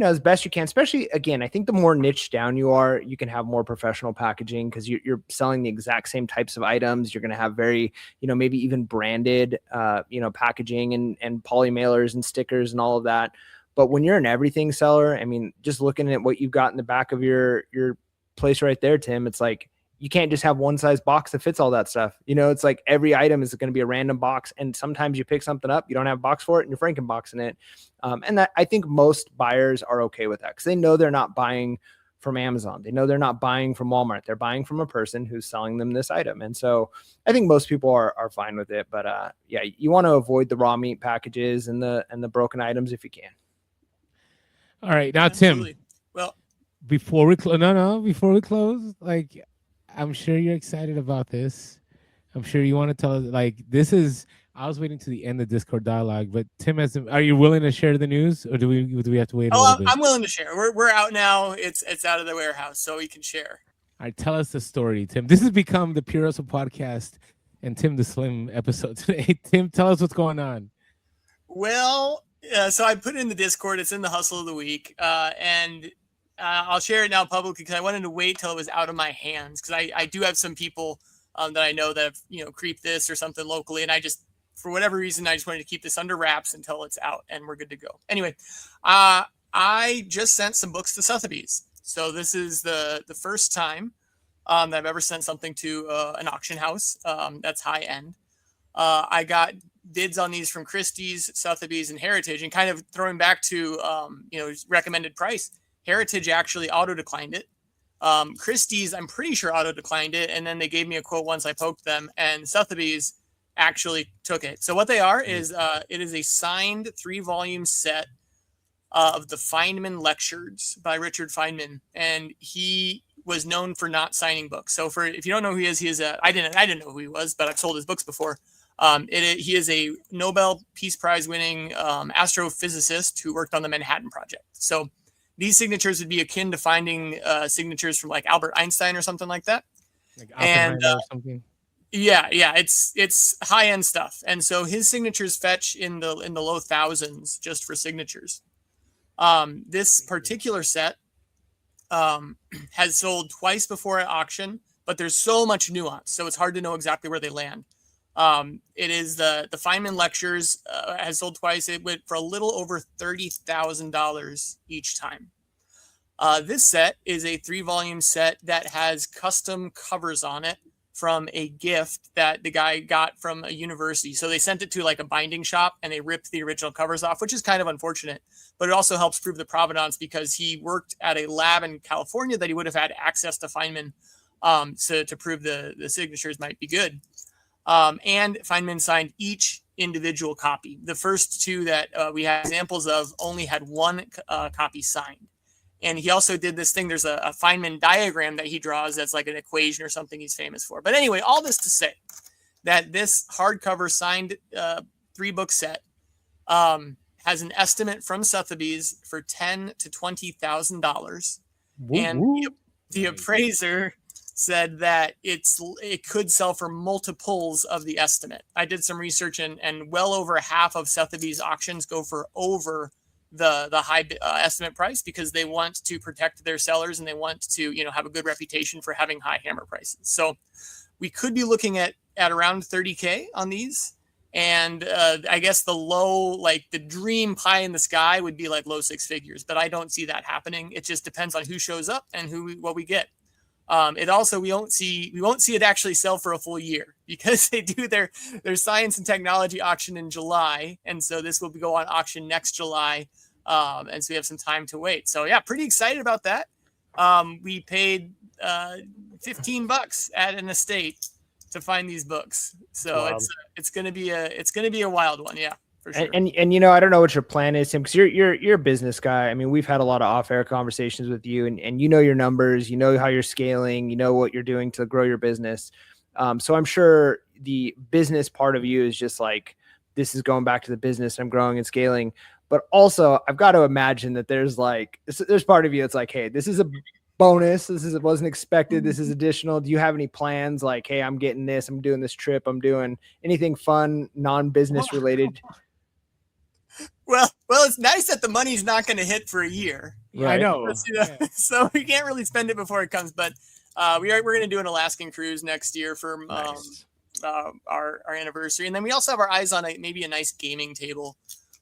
as best you can, especially again, I think the more niche down you are, you can have more professional packaging because you're selling the exact same types of items. You're going to have very, maybe even branded, packaging and poly mailers and stickers and all of that. But when you're an everything seller, I mean, just looking at what you've got in the back of your place right there, Tim, it's like, you can't just have one size box that fits all that stuff. It's like every item is going to be a random box. And sometimes you pick something up, you don't have a box for it, and you're Frankenboxing it. And that, I think most buyers are okay with that because they know they're not buying from Amazon. They know they're not buying from Walmart. They're buying from a person who's selling them this item. And so I think most people are fine with it. But yeah, you want to avoid the raw meat packages and the broken items if you can. All right. Now, Absolutely. Tim, Well, before we before we close, like, I'm sure you're excited about this. I'm sure you want to tell us, like, I was waiting to the end of Discord dialogue, but Tim are you willing to share the news, or do we have to wait a little bit? I'm willing to share. We're out now. It's out of the warehouse, so we can share. All right, tell us the story, Tim. This has become the Pure Hustle podcast and Tim the Slim episode today. Tim, tell us what's going on. Well, so I put it in the Discord. It's in the Hustle of the Week, and I'll share it now publicly because I wanted to wait till it was out of my hands because I do have some people that I know that have creeped this or something locally, and I just, for whatever reason, I just wanted to keep this under wraps until it's out and we're good to go. Anyway, I just sent some books to Sotheby's, so this is the first time that I've ever sent something to an auction house that's high end. I got bids on these from Christie's, Sotheby's, and Heritage, and kind of throwing back to recommended price. Heritage actually auto declined it. Christie's, I'm pretty sure auto declined it, and then they gave me a quote once I poked them, and Sotheby's actually took it. So what they are is it is a signed 3-volume set of the Feynman Lectures by Richard Feynman, and he was known for not signing books. So if you don't know who he is I didn't know who he was, but I've sold his books before. He is a Nobel Peace Prize winning astrophysicist who worked on the Manhattan Project. So these signatures would be akin to finding signatures from like Albert Einstein or something like that. Like Oppenheimer or something. Yeah, it's high end stuff. And so his signatures fetch in the low thousands just for signatures. This particular set has sold twice before at auction, but there's so much nuance, so it's hard to know exactly where they land. It is the Feynman Lectures has sold twice. It went for a little over $30,000 each time. This set is a 3-volume set that has custom covers on it from a gift that the guy got from a university. So they sent it to like a binding shop and they ripped the original covers off, which is kind of unfortunate, but it also helps prove the provenance because he worked at a lab in California that he would have had access to Feynman to prove the signatures might be good. And Feynman signed each individual copy. The first two that we have examples of only had one copy signed. And he also did this thing. There's a Feynman diagram that he draws that's like an equation or something he's famous for. But anyway, all this to say that this hardcover signed 3-book set has an estimate from Sotheby's for $10,000 to $20,000. And the appraiser said that it could sell for multiples of the estimate. I did some research and well over half of Sotheby's auctions go for over the high estimate price because they want to protect their sellers and they want to have a good reputation for having high hammer prices. So we could be looking at around $30,000 on these, and I guess the low, like the dream pie in the sky would be like low 6 figures, but I don't see that happening. It just depends on who shows up and what we get. It also, we won't see it actually sell for a full year because they do their science and technology auction in July. And so this will go on auction next July. And so we have some time to wait. So yeah, pretty excited about that. We paid $15 at an estate to find these books. So wow. It's going to be a wild one. Yeah. for sure. And you know, I don't know what your plan is, Tim, because you're a business guy. I mean, we've had a lot of off-air conversations with you, and you know your numbers, you know how you're scaling, you know what you're doing to grow your business. So I'm sure the business part of you is just like, this is going back to the business. I'm growing and scaling, but also I've got to imagine that there's part of you that's like, hey, this is a bonus. It wasn't expected. This is additional. Do you have any plans? Like, hey, I'm getting this. I'm doing this trip. I'm doing anything fun, non-business related. Well, it's nice that the money's not going to hit for a year. I know. So we can't really spend it before it comes. But we're going to do an Alaskan cruise next year for Nice. Our anniversary, and then we also have our eyes on maybe a nice gaming table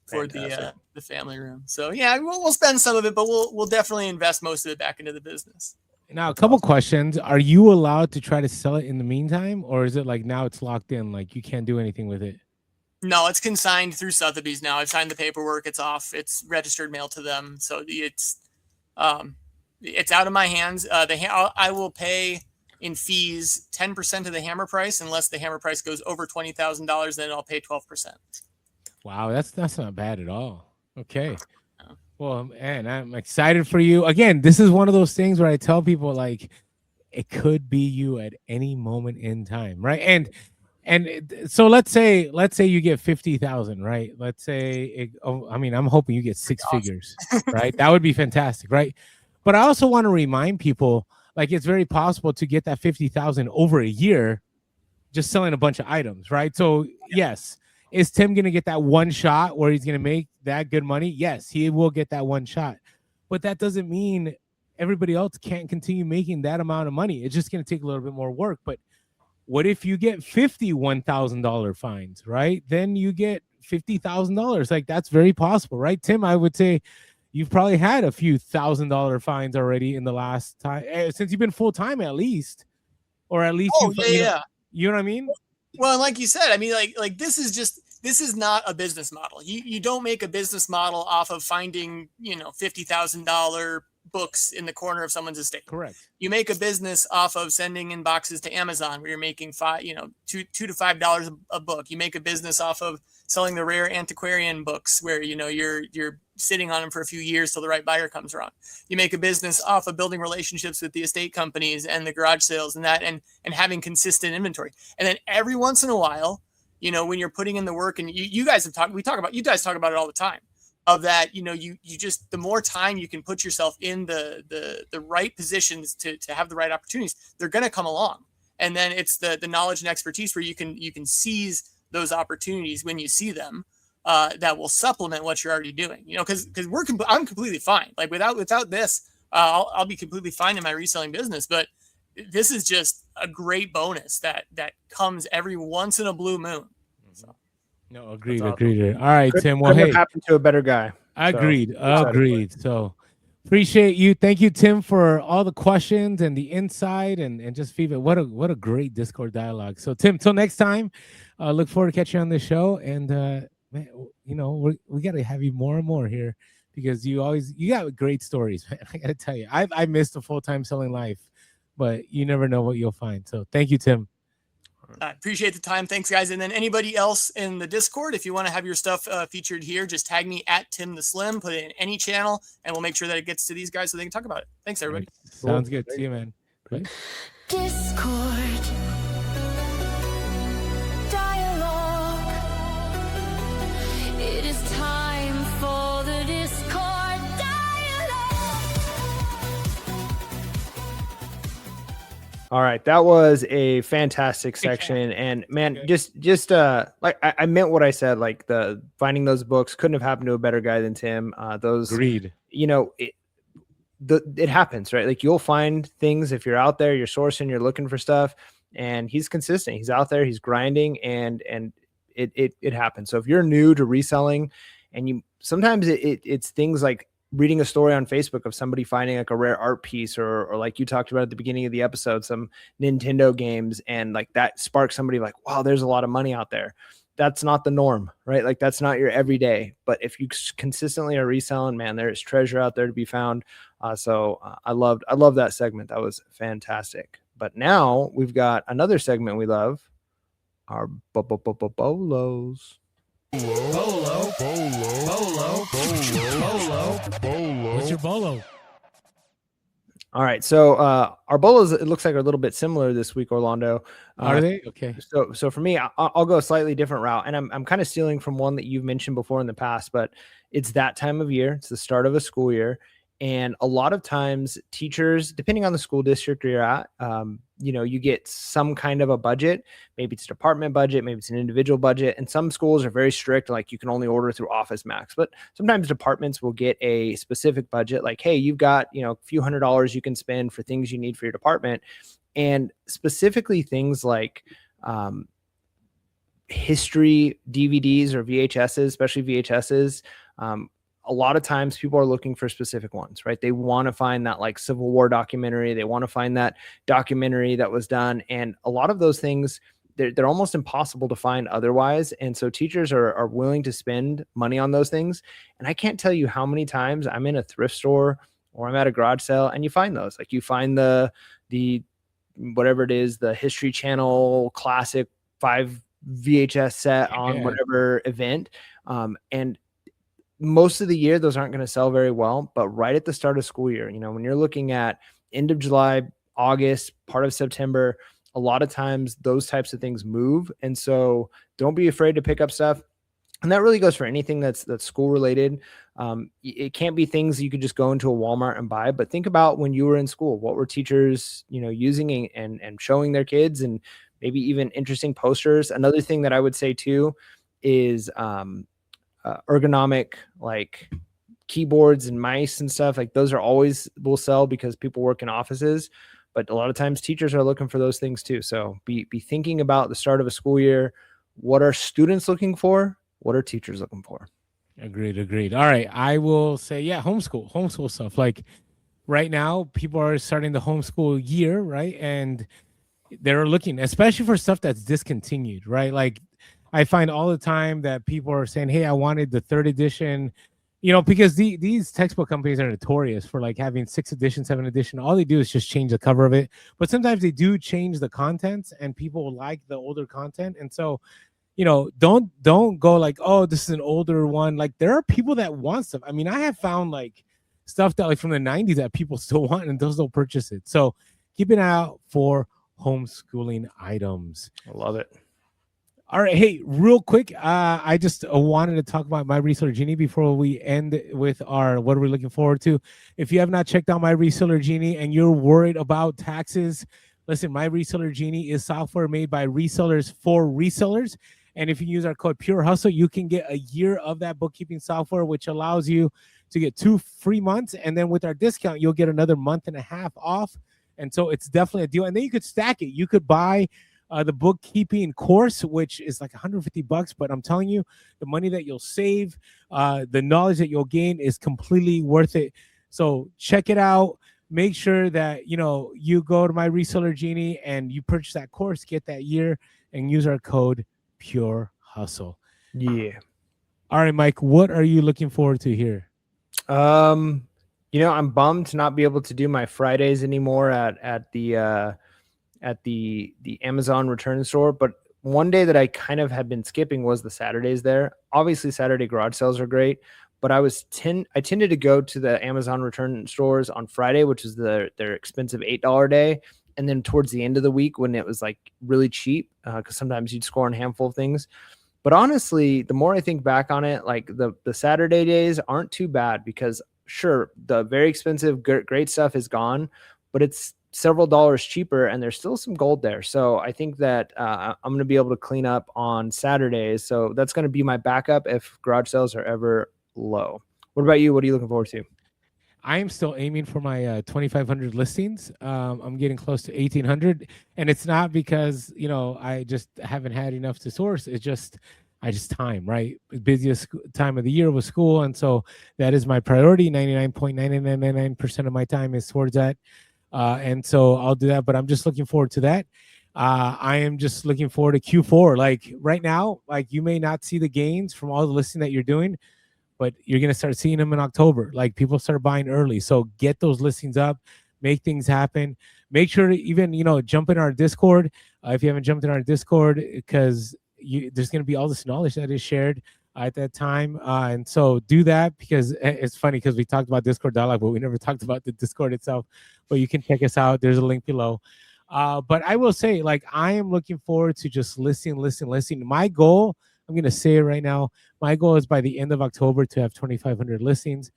for Fantastic. the family room. So yeah, we'll spend some of it, but we'll definitely invest most of it back into the business. Now, a couple questions. Are you allowed to try to sell it in the meantime, or is it like now it's locked in, like you can't do anything with it? No, it's consigned through Sotheby's now. I've signed the paperwork. It's off. It's registered mail to them. So it's out of my hands. I will pay in fees 10% of the hammer price unless the hammer price goes over $20,000. Then I'll pay 12%. Wow, that's not bad at all. Okay. Well, man, I'm excited for you. Again, this is one of those things where I tell people like it could be you at any moment in time, right? So let's say you get 50,000, right? Let's say I'm hoping you get six figures, right? That would be fantastic, right? But I also want to remind people like it's very possible to get that 50,000 over a year just selling a bunch of items, right? So yes, is Tim going to get that one shot where he's going to make that good money? Yes, he will get that one shot. But that doesn't mean everybody else can't continue making that amount of money. It's just going to take a little bit more work. But what if you get $51,000 fines, right? Then you get $50,000. Like that's very possible, right? Tim, I would say you've probably had a few $1,000 fines already in the last time since you've been full time, at least, or at least you know what I mean? Well, like you said, I mean, like this is not a business model. You don't make a business model off of finding $50,000 books in the corner of someone's estate. Correct. You make a business off of sending in boxes to Amazon where you're making $2 to $5 a book. You make a business off of selling the rare antiquarian books where you're sitting on them for a few years till the right buyer comes around. You make a business off of building relationships with the estate companies and the garage sales and that and having consistent inventory. And then every once in a while, when you're putting in the work, and you guys talk about it all the time, of that, you just, the more time you can put yourself in the right positions to have the right opportunities, they're going to come along. And then it's the knowledge and expertise where you can seize those opportunities when you see them, that will supplement what you're already doing, because I'm completely fine. Like without this, I'll be completely fine in my reselling business, but this is just a great bonus that comes every once in a blue moon. So. No, agreed. Awesome. Agreed. All right, Tim. Well, Couldn't hey, have happened to a better guy. agreed. So, Agreed. So appreciate you. Thank you, Tim, for all the questions and the insight and just feedback. What a great Discord dialogue. So Tim, till next time, look forward to catching you on this show. And man, we got to have you more and more here because you got great stories, man. I got to tell you, I missed a full-time selling life, but you never know what you'll find. So thank you, Tim. I appreciate the time. Thanks, guys. And then anybody else in the Discord, if you want to have your stuff featured here, just tag me at Tim the Slim, put it in any channel, and we'll make sure that it gets to these guys so they can talk about it. Thanks, everybody. Sounds good. See you, man. Bye. Discord dialogue. It is time for the Discord dialogue. All right, that was a fantastic section, and man, just like I meant what I said. Like the finding those books couldn't have happened to a better guy than Tim. Those, Agreed. It happens, right? Like you'll find things if you're out there, you're sourcing, you're looking for stuff, and he's consistent. He's out there, he's grinding, and it happens. So if you're new to reselling, and sometimes it's things like reading a story on Facebook of somebody finding like a rare art piece or like you talked about at the beginning of the episode, some Nintendo games, and like that sparks somebody like, wow, there's a lot of money out there. That's not the norm, right? Like that's not your everyday, but if you consistently are reselling, man, there is treasure out there to be found. So I love that segment. That was fantastic. But now we've got another segment we love, our bolos. Bolo. What's your bolo? All right. So our bolos, it looks like, are a little bit similar this week, Orlando. Are they? Okay. So for me, I'll go a slightly different route, and I'm kind of stealing from one that you've mentioned before in the past, but it's that time of year. It's the start of a school year, and a lot of times teachers, depending on the school district you're at, you get some kind of a budget. Maybe it's a department budget, maybe it's an individual budget, and some schools are very strict, like you can only order through Office Max. But sometimes departments will get a specific budget, like, hey, you've got a few $100s you can spend for things you need for your department, and specifically things like history DVDs or VHSs, especially VHSs. A lot of times people are looking for specific ones, right? They want to find that like Civil War documentary. They want to find that documentary that was done. And a lot of those things, they're almost impossible to find otherwise. And so teachers are willing to spend money on those things. And I can't tell you how many times I'm in a thrift store or I'm at a garage sale and you find those. Like you find the whatever it is, the History Channel classic 5 VHS set on whatever event. And most of the year, those aren't going to sell very well, but right at the start of school year, when you're looking at end of July, August, part of September, a lot of times those types of things move. And so don't be afraid to pick up stuff. And that really goes for anything that's school related. It can't be things you could just go into a Walmart and buy, but think about when you were in school, what were teachers, using and showing their kids, and maybe even interesting posters. Another thing that I would say too is, ergonomic, like keyboards and mice and stuff, like those are always will sell because people work in offices, but a lot of times teachers are looking for those things too. So be thinking about the start of a school year. What are students looking for? What are teachers looking for? Agreed. All right. I will say, homeschool stuff. Like right now, people are starting the homeschool year, right? And they're looking, especially for stuff that's discontinued, right? Like I find all the time that people are saying, hey, I wanted the 3rd edition, because these textbook companies are notorious for like having 6th edition, 7th edition. All they do is just change the cover of it. But sometimes they do change the contents and people like the older content. And so, don't go like, oh, this is an older one. Like there are people that want stuff. I mean, I have found like stuff that like from the 90s that people still want and they'll still purchase it. So keep an eye out for homeschooling items. I love it. All right. Hey, real quick, I just wanted to talk about My Reseller Genie before we end with our what are we looking forward to. If you have not checked out My Reseller Genie and you're worried about taxes, listen, My Reseller Genie is software made by resellers for resellers. And if you use our code Pure Hustle, you can get a year of that bookkeeping software, which allows you to get 2 free months. And then with our discount, you'll get another month and a half off. And so it's definitely a deal. And then you could stack it. You could buy the bookkeeping course, which is like $150, but I'm telling you, the money that you'll save, the knowledge that you'll gain is completely worth it. So check it out. Make sure that, you go to My Reseller Genie and you purchase that course, get that year, and use our code Pure Hustle. Yeah. All right, Mike, what are you looking forward to here? I'm bummed to not be able to do my Fridays anymore at the Amazon return store, but one day that I kind of had been skipping was the Saturdays there. Obviously Saturday garage sales are great, but I tended to go to the Amazon return stores on Friday, which is their expensive $8 day. And then towards the end of the week when it was like really cheap, because sometimes you'd score on a handful of things. But honestly, the more I think back on it, like the Saturday days aren't too bad, because sure, the very expensive great stuff is gone, but it's several dollars cheaper and there's still some gold there. So I think that I'm going to be able to clean up on Saturdays. So that's going to be my backup if garage sales are ever low. What about you? What are you looking forward to? I am still aiming for my 2,500 listings. I'm getting close to 1,800, and it's not because I just haven't had enough to source. It's just time, right? Busiest time of the year with school, and so that is my priority. 99.9999% of my time is towards that, and so I'll do that. But I'm just looking forward to that. I am just looking forward to Q4. Like right now, like you may not see the gains from all the listing that you're doing, but you're going to start seeing them in October. Like people start buying early. So get those listings up, make things happen. Make sure to even, jump in our Discord. If you haven't jumped in our Discord, because there's going to be all this knowledge that is shared. at that time. And so do that, because it's funny because we talked about Discord dialogue, but we never talked about the Discord itself. But you can check us out. There's a link below. But I will say, like, I am looking forward to just listing. My goal, I'm going to say it right now, my goal is by the end of October to have 2,500 listings.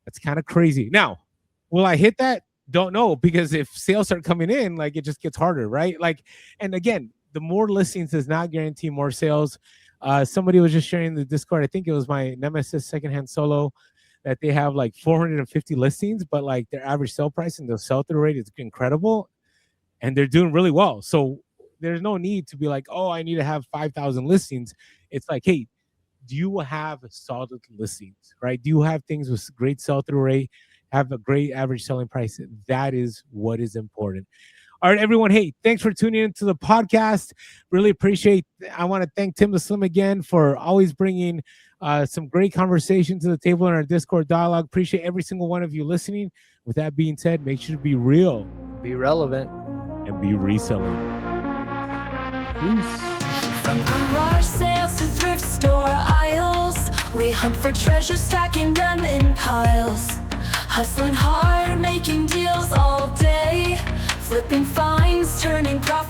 That's kind of crazy. Now, will I hit that? Don't know, because if sales start coming in, like, it just gets harder, right? Like, and again, the more listings does not guarantee more sales. Somebody was just sharing the Discord. I think it was my Nemesis Secondhand Solo, that they have like 450 listings, but like their average sale price and the sell-through rate is incredible, and they're doing really well. So there's no need to be like, oh, I need to have 5,000 listings. It's like, hey, do you have solid listings, right? Do you have things with great sell-through rate, have a great average selling price? That is what is important. All right, everyone. Hey, thanks for tuning into the podcast. Really appreciate. I want to thank Tim the Slim again for always bringing some great conversation to the table in our Discord dialogue. Appreciate every single one of you listening. With that being said, make sure to be real, Be relevant, and be reselling. Peace. From garage sales to thrift store aisles, we hunt for treasure, stacking them in piles. Hustling hard, making deals all day, flipping finds, turning profits